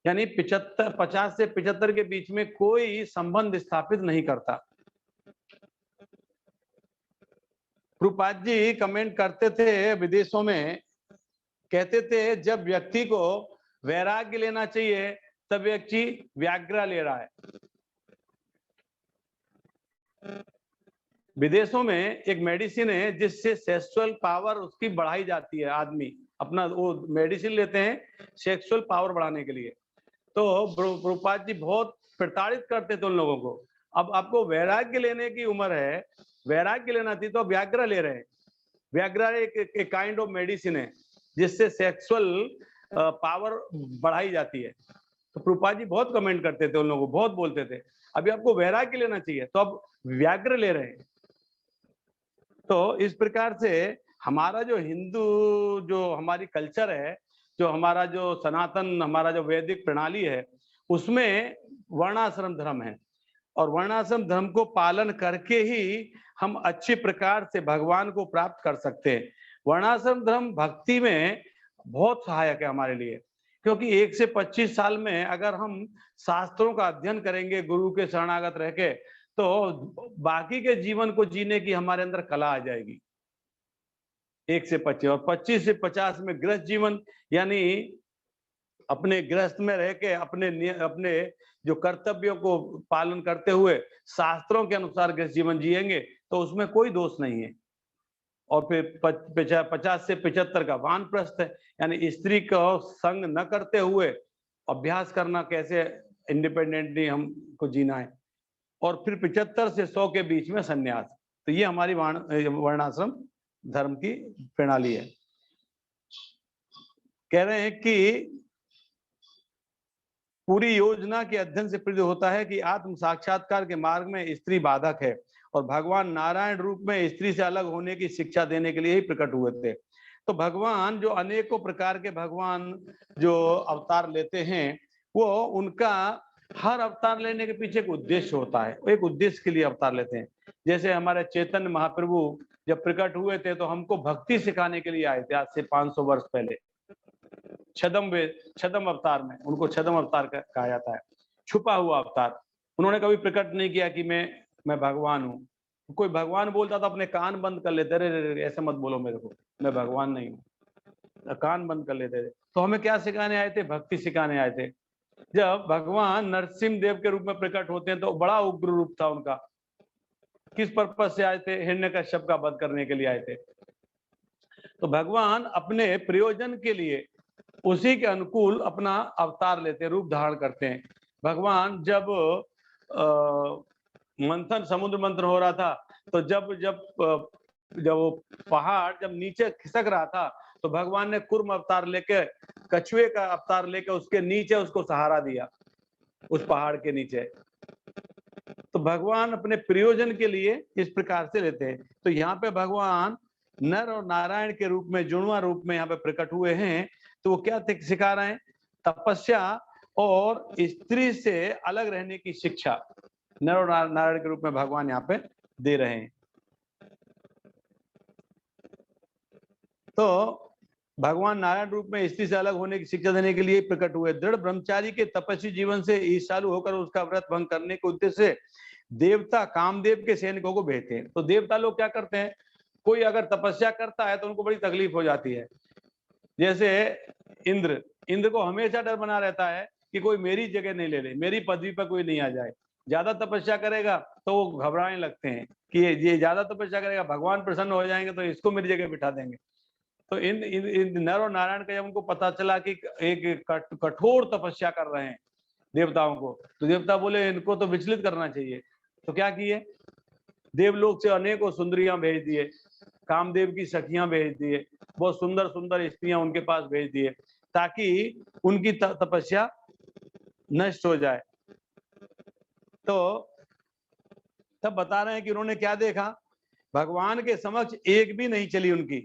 A: यानी 50 से 75 के बीच में कोई संबंध स्थापित नहीं करता। प्रभुपाद जी कमेंट करते थे विदेशों में, कहते थे जब व्यक्ति को वैराग्य लेना चाहिए तब व्यक्ति व्याग्रा ले रहा है। विदेशों में एक मेडिसिन है जिससे सेक्सुअल पावर उसकी बढ़ाई जाती है। आदमी अपना वो मेडिसिन लेते हैं सेक्सुअल पावर बढ़ाने के लिए। तो प्रभुपाद जी बहुत प्रताड़ित करते थे उन लोगों को। अब आपको वैराग्य लेने की उम्र है, वैराग्य लेना थी तो व्याग्रा ले रहे हैं। व्याग्रा एक काइंड ऑफ मेडिसिन है जिससे सेक्सुअल पावर बढ़ाई जाती है। तो प्रभुपाद जी बहुत कमेंट करते थे उन लोगों को, बहुत बोलते थे अभी आपको वैराग्य लेना चाहिए, तो अब व्याग्र ले रहे हैं। तो इस प्रकार से हमारा जो हिंदू, जो हमारी कल्चर है, जो हमारा जो सनातन, हमारा जो वैदिक प्रणाली है, उसमें वर्णाश्रम धर्म है। और वर्णाश्रम धर्म को पालन करके ही हम अच्छी प्रकार से भगवान को प्राप्त कर सकते हैं। वर्णाश्रम धर्म भक्ति में बहुत सहायक है हमारे लिए, क्योंकि 1 से 25 साल में अगर हम शास्त्रों का अध्ययन करेंगे गुरु के शरणागत रह के, तो बाकी के जीवन को जीने की हमारे अंदर कला आ जाएगी। 1 से 25 और 25 से 50 में गृहस्थ जीवन, यानी अपने गृहस्थ में रह के अपने जो कर्तव्यों को पालन करते हुए शास्त्रों के अनुसार गृहस्थ जीवन जिएंगे तो उसमें कोई दोष नहीं है। और फिर 50 से 75 का वानप्रस्थ है, यानी स्त्री को संग न करते हुए अभ्यास करना कैसे इंडिपेंडेंटली हमको जीना है। और फिर 75 से 100 के बीच में संन्यास। तो ये हमारी वर्णाश्रम धर्म की प्रणाली है। कह रहे हैं कि पूरी योजना के अध्ययन से प्रतीत होता है कि आत्म साक्षात्कार के मार्ग में स्त्री बाधक है और भगवान नारायण रूप में स्त्री से अलग होने की शिक्षा देने के लिए ही प्रकट हुए थे। तो भगवान जो अनेकों प्रकार के भगवान जो अवतार लेते हैं, वो उनका हर अवतार लेने के पीछे एक उद्देश्य होता है, वो एक उद्देश्य के लिए अवतार लेते हैं। जैसे हमारे चैतन्य महाप्रभु जब प्रकट हुए थे तो हमको भक्ति सिखाने के लिए आए थे, आज से 500 वर्ष पहले। छदम अवतार में उनको छदम अवतार कहा जाता है, छुपा हुआ अवतार। उन्होंने कभी प्रकट नहीं किया कि मैं भगवान हूँ। कोई भगवान बोलता था अपने कान बंद कर लेते, अरे ऐसे मत बोलो मेरे को, मैं भगवान नहीं हूँ, कान बंद कर लेते थे। तो हमें क्या सिखाने आए थे? भक्ति सिखाने आए थे। जब भगवान नरसिंह देव के रूप में प्रकट होते हैं तो बड़ा उग्र रूप था उनका। किस पर्पज से आए थे? हिरण्यकश्यप का वध करने के लिए आए थे। तो भगवान अपने प्रयोजन के लिए उसी के अनुकूल अपना अवतार लेते, रूप धारण करते हैं। भगवान जब मंथन, समुद्र मंथन हो रहा था, तो जब वो पहाड़ जब नीचे खिसक रहा था तो भगवान ने कूर्म अवतार लेके, कछुए का अवतार लेके उसके नीचे उसको सहारा दिया, उस पहाड़ के नीचे। तो भगवान अपने प्रयोजन के लिए इस प्रकार से लेते हैं। तो यहाँ पे भगवान नर और नारायण के रूप में, जुड़वा रूप में यहाँ पे प्रकट हुए हैं। तो वो क्या सिखा रहे हैं? तपस्या और स्त्री से अलग रहने की शिक्षा नर और नारायण के रूप में भगवान यहाँ पे दे रहे हैं। तो भगवान नारायण रूप में स्त्री से अलग होने की शिक्षा देने के लिए प्रकट हुए। दृढ़ ब्रह्मचारी के तपस्वी जीवन से ईर्ष्यालु होकर उसका व्रत भंग करने के उद्देश्य से देवता कामदेव के सैनिकों को भेजते हैं। तो देवता लोग क्या करते हैं? कोई अगर तपस्या करता है तो उनको बड़ी तकलीफ हो जाती है। जैसे इंद्र को हमेशा डर बना रहता है कि कोई मेरी जगह नहीं ले ले, मेरी पदवी पर कोई नहीं आ जाए। ज्यादा तपस्या करेगा तो वो घबराने लगते हैं कि ये ज्यादा तपस्या करेगा, भगवान प्रसन्न हो जाएंगे तो इसको मेरी जगह बिठा देंगे। तो इन नर और नारायण का जब उनको पता चला कि एक कठोर तपस्या कर रहे हैं देवताओं को, तो देवता बोले इनको तो विचलित करना चाहिए। तो क्या किए? देवलोक से अनेकों सुंदरियां भेज दिए, कामदेव की सखियां भेज दिए, बहुत सुंदर सुंदर स्त्रियां उनके पास भेज दिए ताकि उनकी तपस्या नष्ट हो जाए। तो तब बता रहे हैं कि उन्होंने क्या देखा? भगवान के समक्ष एक भी नहीं चली उनकी।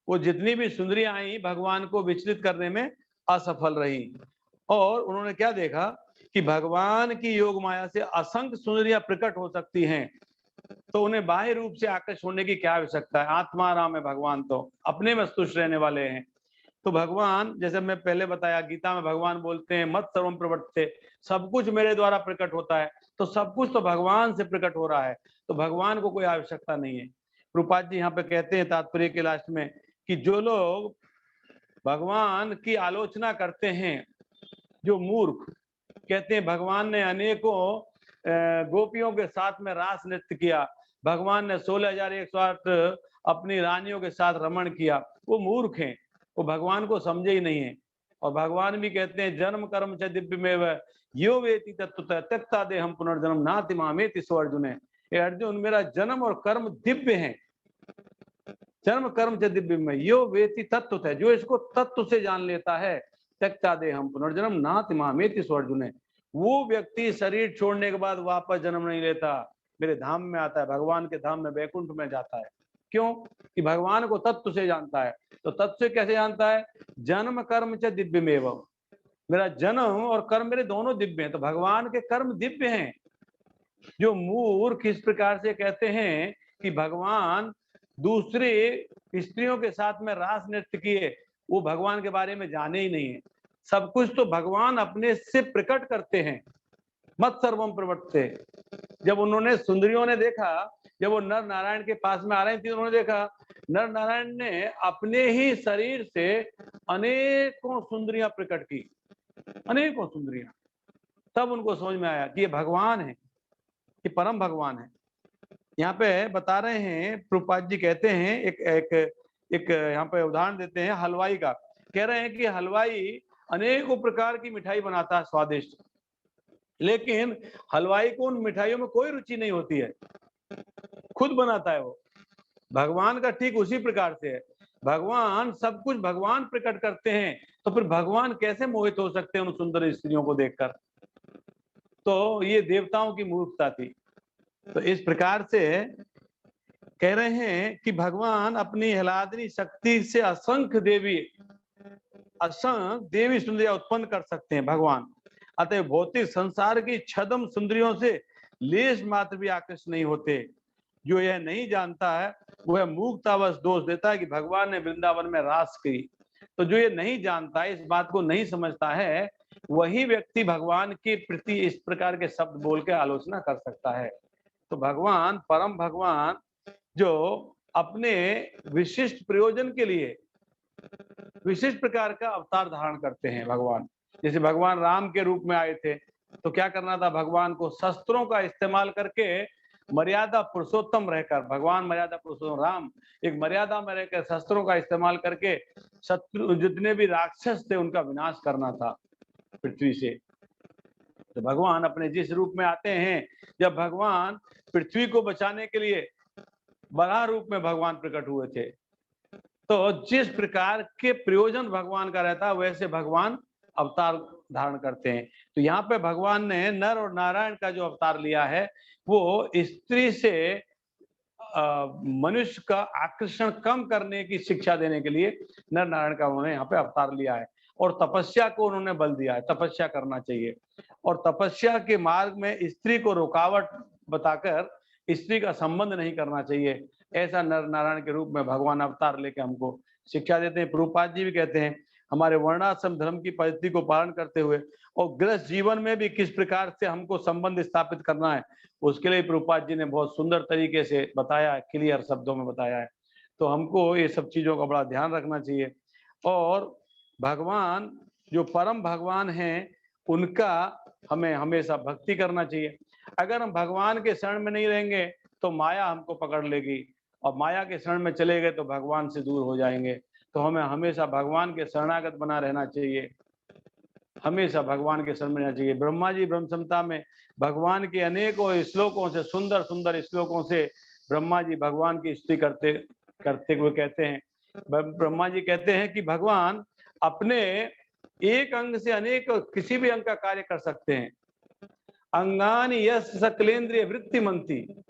A: वो जितनी भी सुंदरियां आई भगवान को विचलित करने में असफल रही। और उन्होंने क्या देखा कि भगवान की योग माया से असंख्य सुंदरियां प्रकट हो सकती हैं, तो उन्हें बाह्य रूप से आकर्षित होने की क्या आवश्यकता है? आत्माराम है भगवान, तो अपने में तुष्ट रहने वाले हैं। तो भगवान, जैसे मैं पहले बताया, गीता में भगवान बोलते हैं मत सर्वम प्रवर्तते, सब कुछ मेरे द्वारा प्रकट होता है। तो सब कुछ तो भगवान से प्रकट हो रहा है, तो भगवान को कोई आवश्यकता नहीं है। रूपाल जी यहाँ पे कहते हैं तात्पर्य के लास्ट में कि जो लोग भगवान की आलोचना करते हैं, जो मूर्ख कहते हैं भगवान ने अनेकों गोपियों के साथ में रास नृत्य किया, भगवान ने 16,108 अपनी रानियों के साथ रमण किया, वो मूर्ख हैं, वो भगवान को समझे ही नहीं है। और भगवान भी कहते हैं जन्म कर्म च दिव्य में यो वेति तत्वतः त्यक्ता दे हम पुनर्जन्म नाति मामेति सो अर्जुन है। अर्जुन, मेरा जन्म और कर्म दिव्य है, जन्म कर्म च दिव्य में यो वेति तत्व है, जो इसको तत्व से जान लेता है, त्यक्ता दे हम पुनर्जन्म नाति मामेति सो अर्जुन है, वो व्यक्ति शरीर छोड़ने के बाद वापस जन्म नहीं लेता, मेरे धाम में आता है, भगवान के धाम में वैकुंठ में जाता है। क्यों? कि भगवान को तत्व से जानता है। तो तत्व से कैसे जानता है? जन्म कर्म च दिव्य में, मेरा जन्म और कर्म मेरे दोनों दिव्य हैं, तो भगवान के कर्म दिव्य हैं। जो मूर्ख इस प्रकार से कहते हैं कि भगवान दूसरे स्त्रियों के साथ में रास नृत्य किए, वो भगवान के बारे में जाने ही नहीं है। सब कुछ तो भगवान अपने से प्रकट करते हैं। मत सर्वम प्रवर्तते, जब उन्होंने सुंदरियों ने देखा, जब वो नर नारायण के पास में आ रही थी, उन्होंने देखा नर नारायण ने अपने ही शरीर से अनेकों सुंदरियां प्रकट की, अनेकों सुंदरियां। तब उनको समझ में आया कि ये भगवान है, कि परम भगवान है। यहाँ पे बता रहे हैं, प्रभुपाद जी कहते हैं, एक यहाँ पे उदाहरण देते हैं हलवाई का। कह रहे हैं कि हलवाई अनेकों प्रकार की मिठाई बनाता है स्वादिष्ट, लेकिन हलवाई को उन मिठाइयों में कोई रुचि नहीं होती है, खुद बनाता है वो। भगवान का ठीक उसी प्रकार से है, भगवान सब कुछ भगवान प्रकट करते हैं, तो फिर भगवान कैसे मोहित हो सकते हैं उन सुंदर स्त्रियों को देखकर? तो ये देवताओं की मूर्खता थी। तो इस प्रकार से कह रहे हैं कि भगवान अपनी आह्लादनी शक्ति से असंख्य देवी सुंदरियां उत्पन्न कर सकते हैं भगवान। अतः भौतिक संसार की छद्म सुंदरियों से लेश मात्र भी आकृष्ट नहीं होते। जो यह नहीं जानता है वह मूर्खतावश दोष देता है कि भगवान ने वृंदावन में रास की। तो जो ये नहीं जानता है, इस बात को नहीं समझता है, वही व्यक्ति भगवान के प्रति इस प्रकार के शब्द बोल के आलोचना कर सकता है। तो भगवान, परम भगवान जो अपने विशिष्ट प्रयोजन के लिए विशिष्ट प्रकार का अवतार धारण करते हैं भगवान। जैसे भगवान राम के रूप में आए थे, तो क्या करना था भगवान को? शस्त्रों का इस्तेमाल करके मर्यादा पुरुषोत्तम रहकर, भगवान मर्यादा पुरुषोत्तम राम एक मर्यादा में रहकर शस्त्रों का इस्तेमाल करके शत्रु जितने भी राक्षस थे उनका विनाश करना था पृथ्वी से। तो भगवान अपने जिस रूप में आते हैं, जब भगवान पृथ्वी को बचाने के लिए बराह रूप में भगवान प्रकट हुए थे, तो जिस प्रकार के प्रयोजन भगवान का रहता है वैसे भगवान अवतार धारण करते हैं। तो यहाँ पे भगवान ने नर और नारायण का जो अवतार लिया है वो स्त्री से मनुष्य का आकर्षण कम करने की शिक्षा देने के लिए नर नारायण का उन्होंने यहाँ पे अवतार लिया है। और तपस्या को उन्होंने बल दिया है, तपस्या करना चाहिए। और तपस्या के मार्ग में स्त्री को रुकावट बताकर स्त्री का संबंध नहीं करना चाहिए। ऐसा नर नारायण के रूप में भगवान अवतार लेके हमको शिक्षा देते हैं। प्रभुपाद जी भी कहते हैं हमारे वर्णाश्रम धर्म की पद्धति को पालन करते हुए और गृहस्थ जीवन में भी किस प्रकार से हमको संबंध स्थापित करना है, उसके लिए प्रभुपाद जी ने बहुत सुंदर तरीके से बताया है, क्लियर शब्दों में बताया है। तो हमको ये सब चीजों का बड़ा ध्यान रखना चाहिए। और भगवान जो परम भगवान हैं उनका हमें हमेशा भक्ति करना चाहिए। अगर हम भगवान के शरण में नहीं रहेंगे तो माया हमको पकड़ लेगी, और माया के शरण में चले गए तो भगवान से दूर हो जाएंगे। तो हमें हमेशा भगवान के शरणागत बना रहना चाहिए, हमेशा भगवान के शरण में रहना चाहिए। ब्रह्मा जी ब्रह्म संहिता में भगवान के अनेकों श्लोकों से, सुंदर सुंदर श्लोकों से ब्रह्मा जी भगवान की स्तुति करते हुए कहते हैं, ब्रह्मा जी कहते हैं कि भगवान अपने एक अंग से अनेक किसी भी अंग का कार्य कर सकते हैं। अंगानि यस सकलेंद्रिय वृत्तिमंती,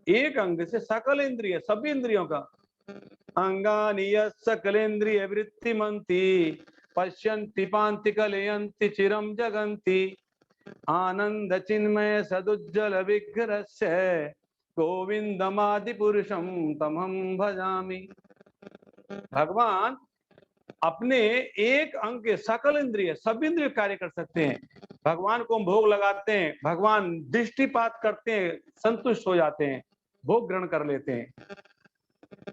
A: एक अंग से सकल इंद्रिय, सभी इंद्रियों का। अंगानि यस सकलेंद्रिय वृत्तिमंती पश्यन्ति पान्ति कलयन्ति चिरम जगन्ति आनंद चिन्मय सदुज्जल विग्रहस्य गोविंदमादि पुरुषम तमहं भजामि। भगवान अपने एक अंग के सकल इंद्रिय, सब इंद्रिय कार्य कर सकते हैं। भगवान को हम भोग लगाते हैं, भगवान दृष्टिपात करते हैं, संतुष्ट हो जाते हैं, भोग ग्रहण कर लेते हैं।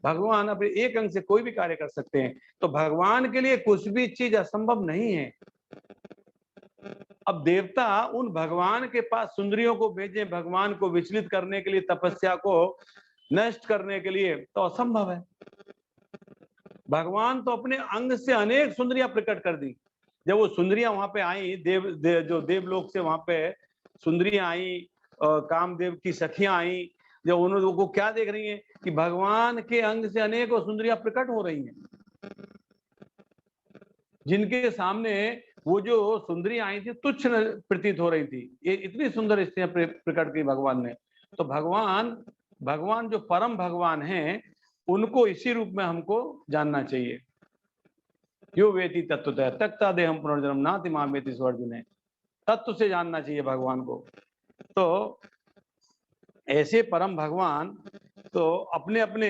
A: भगवान अपने एक अंग से कोई भी कार्य कर सकते हैं। तो भगवान के लिए कुछ भी चीज असंभव नहीं है। अब देवता उन भगवान के पास सुंदरियों को भेजे भगवान को विचलित करने के लिए, तपस्या को नष्ट करने के लिए, तो असंभव है। भगवान तो अपने अंग से अनेक सुंदरियां प्रकट कर दी। जब वो सुंदरियां वहां पे आई, जो देवलोक से वहां पे सुंदरियां आई, कामदेव की सखियां आई, जब उन्होंने को क्या देख रही हैं कि भगवान के अंग से अनेकों सुंदरियां प्रकट हो रही हैं, जिनके सामने वो जो सुंदरियां आई थी तुच्छ प्रतीत हो रही थी। ये इतनी सुंदर स्त्रियां प्रकट की भगवान ने। तो भगवान जो परम भगवान हैं उनको इसी रूप में हमको जानना चाहिए। यो वेति तत्वतः त्यक्ता देहम पुनर्जन्म नाति माम वेति स्वर्जुने, तत्व से जानना चाहिए भगवान को। तो ऐसे परम भगवान तो अपने अपने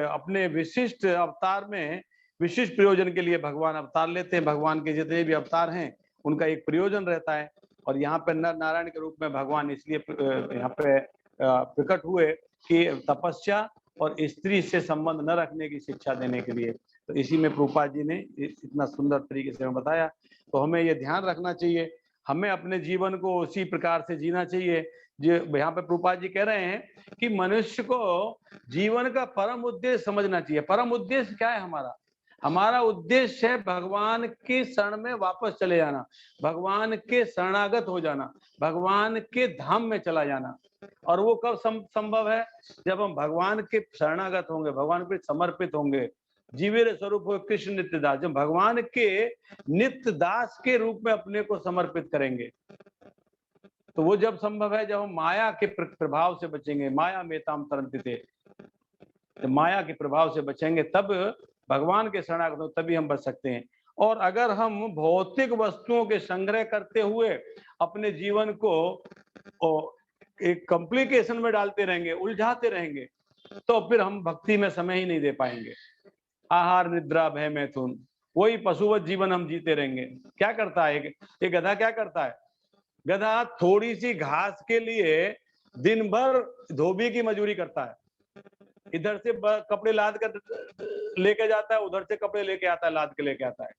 A: अपने विशिष्ट अवतार में विशिष्ट प्रयोजन के लिए भगवान अवतार लेते हैं। भगवान के जितने भी अवतार हैं उनका एक प्रयोजन रहता है। और यहाँ पे नर नारायण के रूप में भगवान इसलिए यहाँ पे प्रकट हुए कि तपस्या और स्त्री से संबंध न रखने की शिक्षा देने के लिए। तो इसी में प्रभुपाद जी ने इतना सुंदर तरीके से बताया। तो हमें ये ध्यान रखना चाहिए, हमें अपने जीवन को उसी प्रकार से जीना चाहिए। जो यहाँ पे प्रभुपाद जी कह रहे हैं कि मनुष्य को जीवन का परम उद्देश्य समझना चाहिए। परम उद्देश्य क्या है हमारा? हमारा उद्देश्य है भगवान के शरण में वापस चले जाना, भगवान के शरणागत हो जाना, भगवान के धाम में चला जाना। और वो कब संभव है? जब हम भगवान के शरणागत होंगे, भगवान पे समर्पित होंगे, जीवेर स्वरूप हो कृष्ण नित्य दास, जब भगवान के नित्य दास के रूप में अपने को समर्पित करेंगे तो वो जब संभव है जब हम माया के प्रभाव से बचेंगे। माया में ताम तरंति थे, जब माया के प्रभाव से बचेंगे तब भगवान के शरणागत हो, तभी हम बच सकते हैं। और अगर हम भौतिक वस्तुओं के संग्रह करते हुए अपने जीवन को एक कॉम्प्लिकेशन में डालते रहेंगे, उलझाते रहेंगे, तो फिर हम भक्ति में समय ही नहीं दे पाएंगे। आहार निद्रा भय मैथुन, वही पशुवत जीवन हम जीते रहेंगे। क्या करता है ये गधा? क्या करता है गधा? थोड़ी सी घास के लिए दिन भर धोबी की मजूरी करता है। इधर से कपड़े लाद कर लेके जाता है, उधर से कपड़े लेके आता है, लाद के लेके आता है।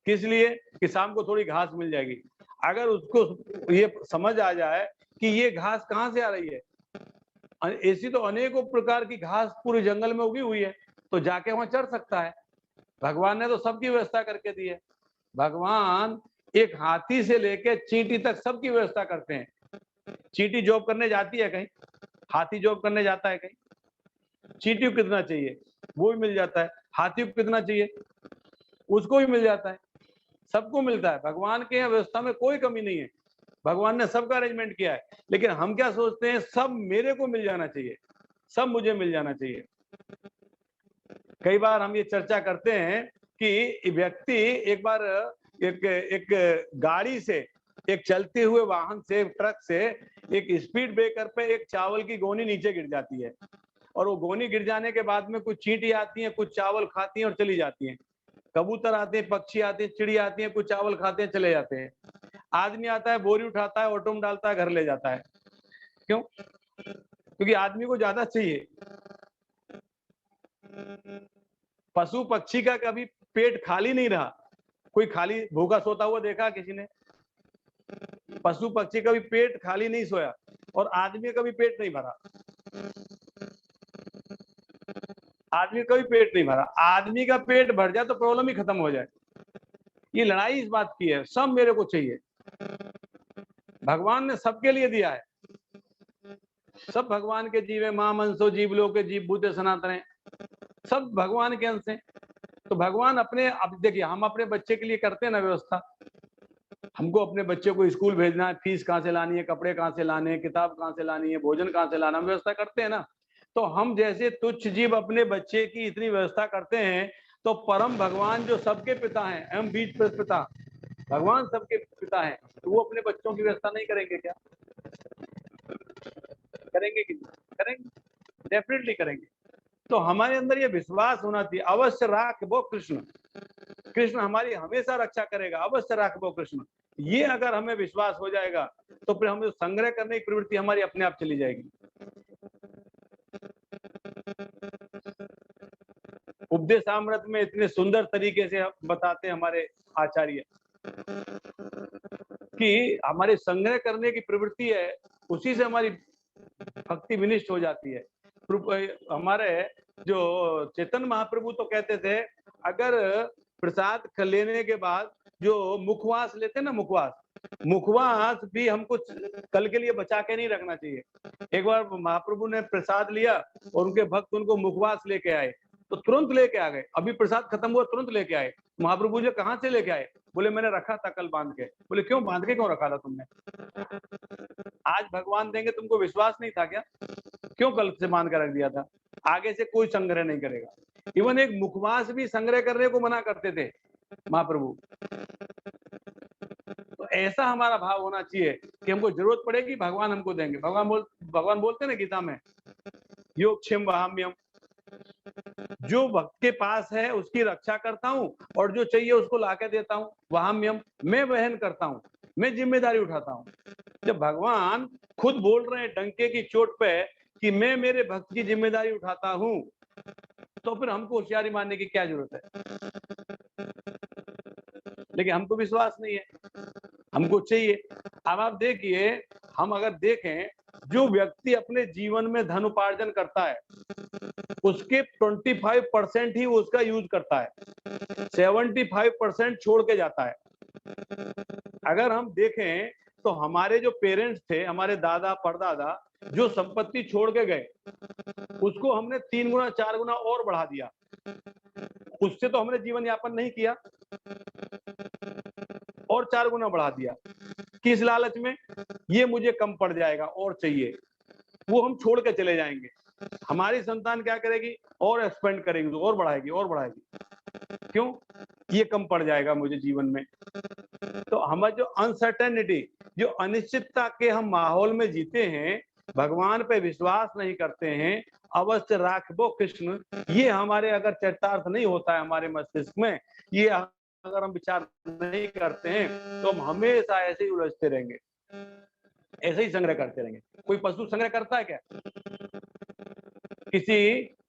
A: किस लिए? कि शाम को थोड़ी घास मिल जाएगी। अगर उसको ये समझ आ जाए कि ये घास कहाँ से आ रही है, ऐसी तो अनेकों प्रकार की घास पूरे जंगल में उगी हुई है, तो जाके वहां चढ़ सकता है। भगवान ने तो सबकी व्यवस्था करके दी है। भगवान एक हाथी से लेके चींटी तक सबकी व्यवस्था करते हैं। चींटी जॉब करने जाती है कहीं, हाथी जॉब करने जाता है कहीं? चींटी को कितना चाहिए वो भी मिल जाता है, हाथी को कितना चाहिए उसको भी मिल जाता है, सबको मिलता है। भगवान के यहाँ व्यवस्था में कोई कमी नहीं है, भगवान ने सबका अरेंजमेंट किया है। लेकिन हम क्या सोचते हैं, सब मेरे को मिल जाना चाहिए, सब मुझे मिल जाना चाहिए। कई बार हम ये चर्चा करते हैं कि व्यक्ति एक बार एक गाड़ी से, एक चलते हुए वाहन से, ट्रक से एक स्पीड ब्रेकर पे एक चावल की गोनी नीचे गिर जाती है, और वो गोनी गिर जाने के बाद में कुछ चींटी आती हैं, कुछ चावल खाती हैं और चली जाती हैं। कबूतर आते हैं, पक्षी आते हैं, चिड़िया आती हैं, कुछ चावल खाते हैं, चले जाते हैं। आदमी आता है, बोरी उठाता है, ऑटो में डालता है, घर ले जाता है। क्यों? क्योंकि आदमी को ज्यादा चाहिए। पशु पक्षी का कभी पेट खाली नहीं रहा, कोई खाली भूखा सोता हुआ देखा किसी ने? पशु पक्षी का भी पेट खाली नहीं सोया, और आदमी का भी पेट नहीं भरा। आदमी का भी पेट नहीं भरा। आदमी का पेट भर जाए तो प्रॉब्लम ही खत्म हो जाए। ये लड़ाई इस बात की है, सब मेरे को चाहिए। भगवान ने सबके लिए दिया है, सब भगवान के जीव है। मां मनसो जीव लोग के जीव भूते सनातन है, सब भगवान के अंश हैं। तो भगवान अपने, अब देखिए हम अपने बच्चे के लिए करते हैं ना व्यवस्था, हमको अपने बच्चे को स्कूल भेजना है, फीस कहाँ से लानी है, कपड़े कहाँ से लाने हैं, किताब कहाँ से लानी है, भोजन कहाँ से लाना, हम व्यवस्था करते हैं ना। तो हम जैसे तुच्छ जीव अपने बच्चे की इतनी व्यवस्था करते हैं, तो परम भगवान जो सबके पिता हैं, एवं बीज पिता भगवान सबके पिता हैं, तो वो अपने बच्चों की व्यवस्था नहीं करेंगे क्या? करेंगे कि नहीं करेंगे? डेफिनेटली करेंगे। तो हमारे अंदर ये विश्वास होना चाहिए, अवश्य राख वो कृष्ण, कृष्ण हमारी हमेशा रक्षा करेगा, अवश्य राख वो कृष्ण। ये अगर हमें विश्वास हो जाएगा तो फिर हमें संग्रह करने की प्रवृत्ति हमारी अपने आप चली जाएगी। उपदेशामृत में इतने सुंदर तरीके से बताते हैं हमारे आचार्य कि हमारे संग्रह करने की प्रवृत्ति है, उसी से हमारी भक्ति विनिष्ट हो जाती है। हमारे जो चेतन महाप्रभु तो कहते थे, अगर प्रसाद लेने के बाद जो मुखवास लेते हैं ना, मुखवास भी हमको कल के लिए बचा के नहीं रखना चाहिए। एक बार महाप्रभु ने प्रसाद लिया और उनके भक्त उनको मुखवास लेके आए, तो तुरंत लेके आ गए। अभी प्रसाद खत्म हुआ, तुरंत लेके आए। महाप्रभु जी कहाँ से लेके आए? बोले मैंने रखा था कल बांध के। बोले क्यों बांध के क्यों रखा था तुमने? आज भगवान देंगे, तुमको विश्वास नहीं था क्या? क्यों कल से बांध कर रख दिया था? आगे से कोई संग्रह नहीं करेगा। इवन एक मुखवास भी संग्रह करने को मना करते थे महाप्रभु। तो ऐसा हमारा भाव होना चाहिए कि हमको जरूरत पड़ेगी भगवान हमको देंगे। भगवान बोलते ना गीता में, योग क्षम वहाम्यम, जो भक्त के पास है उसकी रक्षा करता हूँ और जो चाहिए उसको लाके देता हूँ। वहाम्यम, मैं वहन करता हूँ, मैं जिम्मेदारी उठाता हूँ। जब भगवान खुद बोल रहे हैं डंके की चोट पे कि मैं मेरे भक्त की जिम्मेदारी उठाता हूँ, तो फिर हमको होशियारी मानने की क्या जरूरत है? लेकिन हमको विश्वास नहीं है, हमको चाहिए। अब आप देखिए, हम अगर देखें, जो व्यक्ति अपने जीवन में धन उपार्जन करता है उसके 25% ही वो उसका यूज करता है, 75% छोड़ के जाता है। अगर हम देखें तो हमारे जो पेरेंट्स थे, हमारे दादा परदादा, जो संपत्ति छोड़ के गए उसको हमने 3 गुना 4 गुना और बढ़ा दिया। उससे तो हमने जीवन यापन नहीं किया और 4 गुना बढ़ा दिया। किस लालच में? ये मुझे कम पड़ जाएगा और चाहिए, वो हम छोड़ के चले जाएंगे। हमारी संतान क्या करेगी? और एक्सपेंड करेगी, तो और बढ़ाएगी और बढ़ाएगी। क्यों? ये कम पड़ जाएगा मुझे जीवन में। तो हमारी जो अनसर्टेनिटी, जो अनिश्चितता के हम माहौल में जीते हैं, भगवान पे विश्वास नहीं करते हैं, अवश्य राखबो कृष्ण, ये हमारे अगर चरितार्थ नहीं होता है हमारे मस्तिष्क में, ये अगर हम विचार नहीं करते हैं, तो हम हमेशा ऐसे ही उलझते रहेंगे, ऐसे ही संग्रह करते रहेंगे। कोई पशु संग्रह करता है क्या? किसी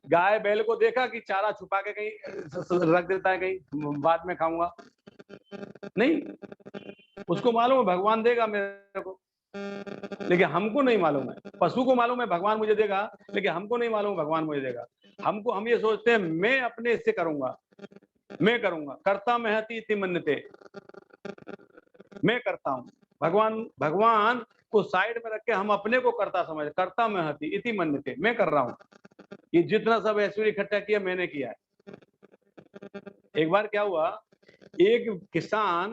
A: गाय बैल को देखा कि चारा छुपा के कहीं रख देता है, कहीं बाद में खाऊंगा? नहीं, उसको मालूम है भगवान देगा मेरे को, लेकिन हमको नहीं मालूम है। पशु को मालूम है भगवान मुझे देगा, लेकिन हमको नहीं मालूम भगवान मुझे देगा। हम ये सोचते हैं मैं अपने इससे करूंगा, मैं करूंगा, कर्ता महति इति मन्यते, मैं करता हूं। भगवान को साइड में रख के हम अपने को कर्ता समझ, कर्ता महति इति मन्यते, मैं कर रहा हूं। ये जितना सब ऐश्वर्य इकट्ठा किया मैंने किया है। एक बार क्या हुआ, एक किसान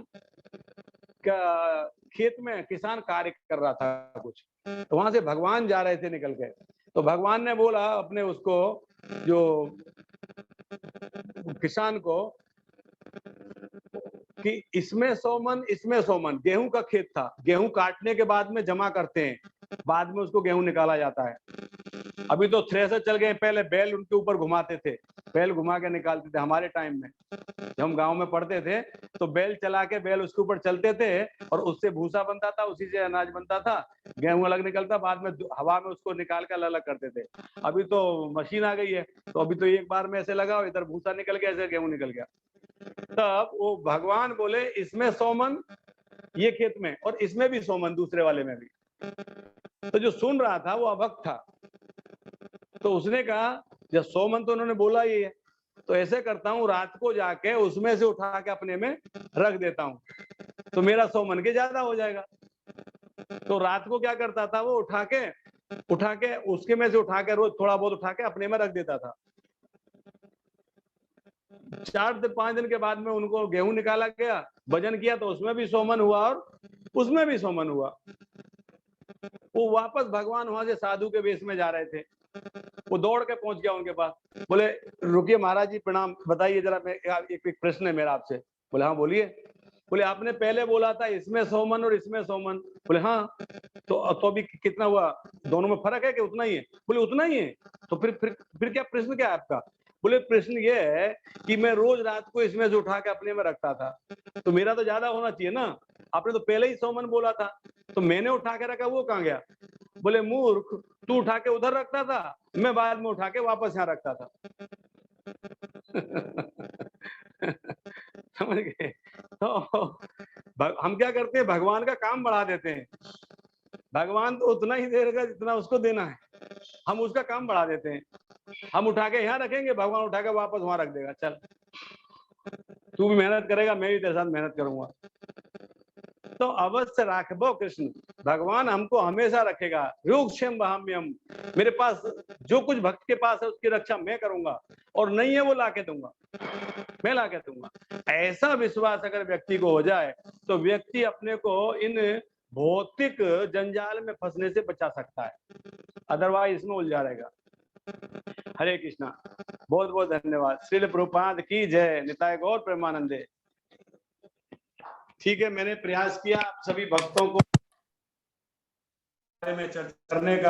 A: का खेत में किसान कार्य कर रहा था कुछ, तो वहां से भगवान जा रहे थे निकल के, तो भगवान ने बोला अपने उसको, जो किसान को, कि इसमें 100 मन, इसमें 100 मन। गेहूं का खेत था, गेहूं काटने के बाद में जमा करते हैं, बाद में उसको गेहूं निकाला जाता है। अभी तो थ्रेसर चल गए, पहले बैल उनके ऊपर घुमाते थे, बैल घुमा के निकालते थे। हमारे टाइम में जब हम गांव में पढ़ते थे, तो बैल चला के बैल उसके ऊपर चलते थे और उससे भूसा बनता था, उसी से अनाज बनता था, गेहूं अलग निकलता, बाद में हवा में उसको निकाल कर अलग करते थे। अभी तो मशीन आ गई है, तो अभी तो एक बार में ऐसे लगाओ, इधर भूसा निकल गया, ऐसे गेहूं निकल गया। तब वो भगवान बोले इसमें 100 मन ये खेत में, और इसमें भी 100 मन दूसरे वाले में भी। तो जो सुन रहा था वो अभक्त था, तो उसने कहा जब 100 मन तो उन्होंने बोला ही है, तो ऐसे करता हूँ रात को जाके उसमें से उठा के अपने में रख देता हूँ, तो मेरा 100 मन के ज्यादा हो जाएगा। तो रात को क्या करता था वो, उठा के उसके में से उठा के रोज थोड़ा बहुत उठा के अपने में रख देता था। 4 से 5 दिन के बाद में उनको गेहूं निकाला गया, वजन किया तो उसमें भी 100 मन हुआ और उसमें भी 100 मन हुआ। वो वापस भगवान वहां से साधु के वेश में जा रहे थे, वो दौड़ के पहुंच गया उनके पास, बोले रुकिए महाराज जी प्रणाम, बताइए जरा, एक प्रश्न है मेरा आपसे। बोले हाँ बोलिए। बोले आपने पहले बोला था इसमें 100 मन और इसमें 100 मन। बोले हाँ, तो अभी कितना हुआ, दोनों में फर्क है कि उतना ही है? बोले उतना ही है। तो फिर क्या प्रश्न क्या है आपका? बोले प्रश्न ये है कि मैं रोज रात को इसमें से उठा के अपने में रखता था, तो मेरा तो ज्यादा होना चाहिए ना, आपने तो पहले ही 100 मन बोला था, तो मैंने उठा के रखा वो कहाँ गया? बोले मूर्ख, तू उठा के उधर रखता था, मैं बाद में उठा के वापस यहाँ रखता था। समझ गए? तो हम क्या करते हैं, भगवान का काम बढ़ा देते हैं। भगवान तो उतना ही देगा जितना उसको देना है, हम उसका काम बढ़ा देते हैं। हम उठा के यहाँ रखेंगे, भगवान उठा के वापस वहां रख देगा, चल तू भी मेहनत करेगा, मैं भी तेरे साथ मेहनत करूंगा। तो अवश्य राखबो कृष्ण, भगवान हमको हमेशा रखेगा। रूक्षम बहाम्यम, मेरे पास जो कुछ भक्त के पास है उसकी रक्षा मैं करूंगा, और नहीं है वो लाके दूंगा, मैं लाके दूंगा। ऐसा विश्वास अगर व्यक्ति को हो जाए, तो व्यक्ति अपने को इन भौतिक जंजाल में फंसने से बचा सकता है, अदरवाइज इसमें उलझा रहेगा। हरे कृष्णा, बहुत बहुत धन्यवाद। श्रील प्रभुपाद की जय, निताय गौर प्रेमानंदे। ठीक है, मैंने प्रयास किया आप सभी भक्तों को बारे में चर्चा करने का।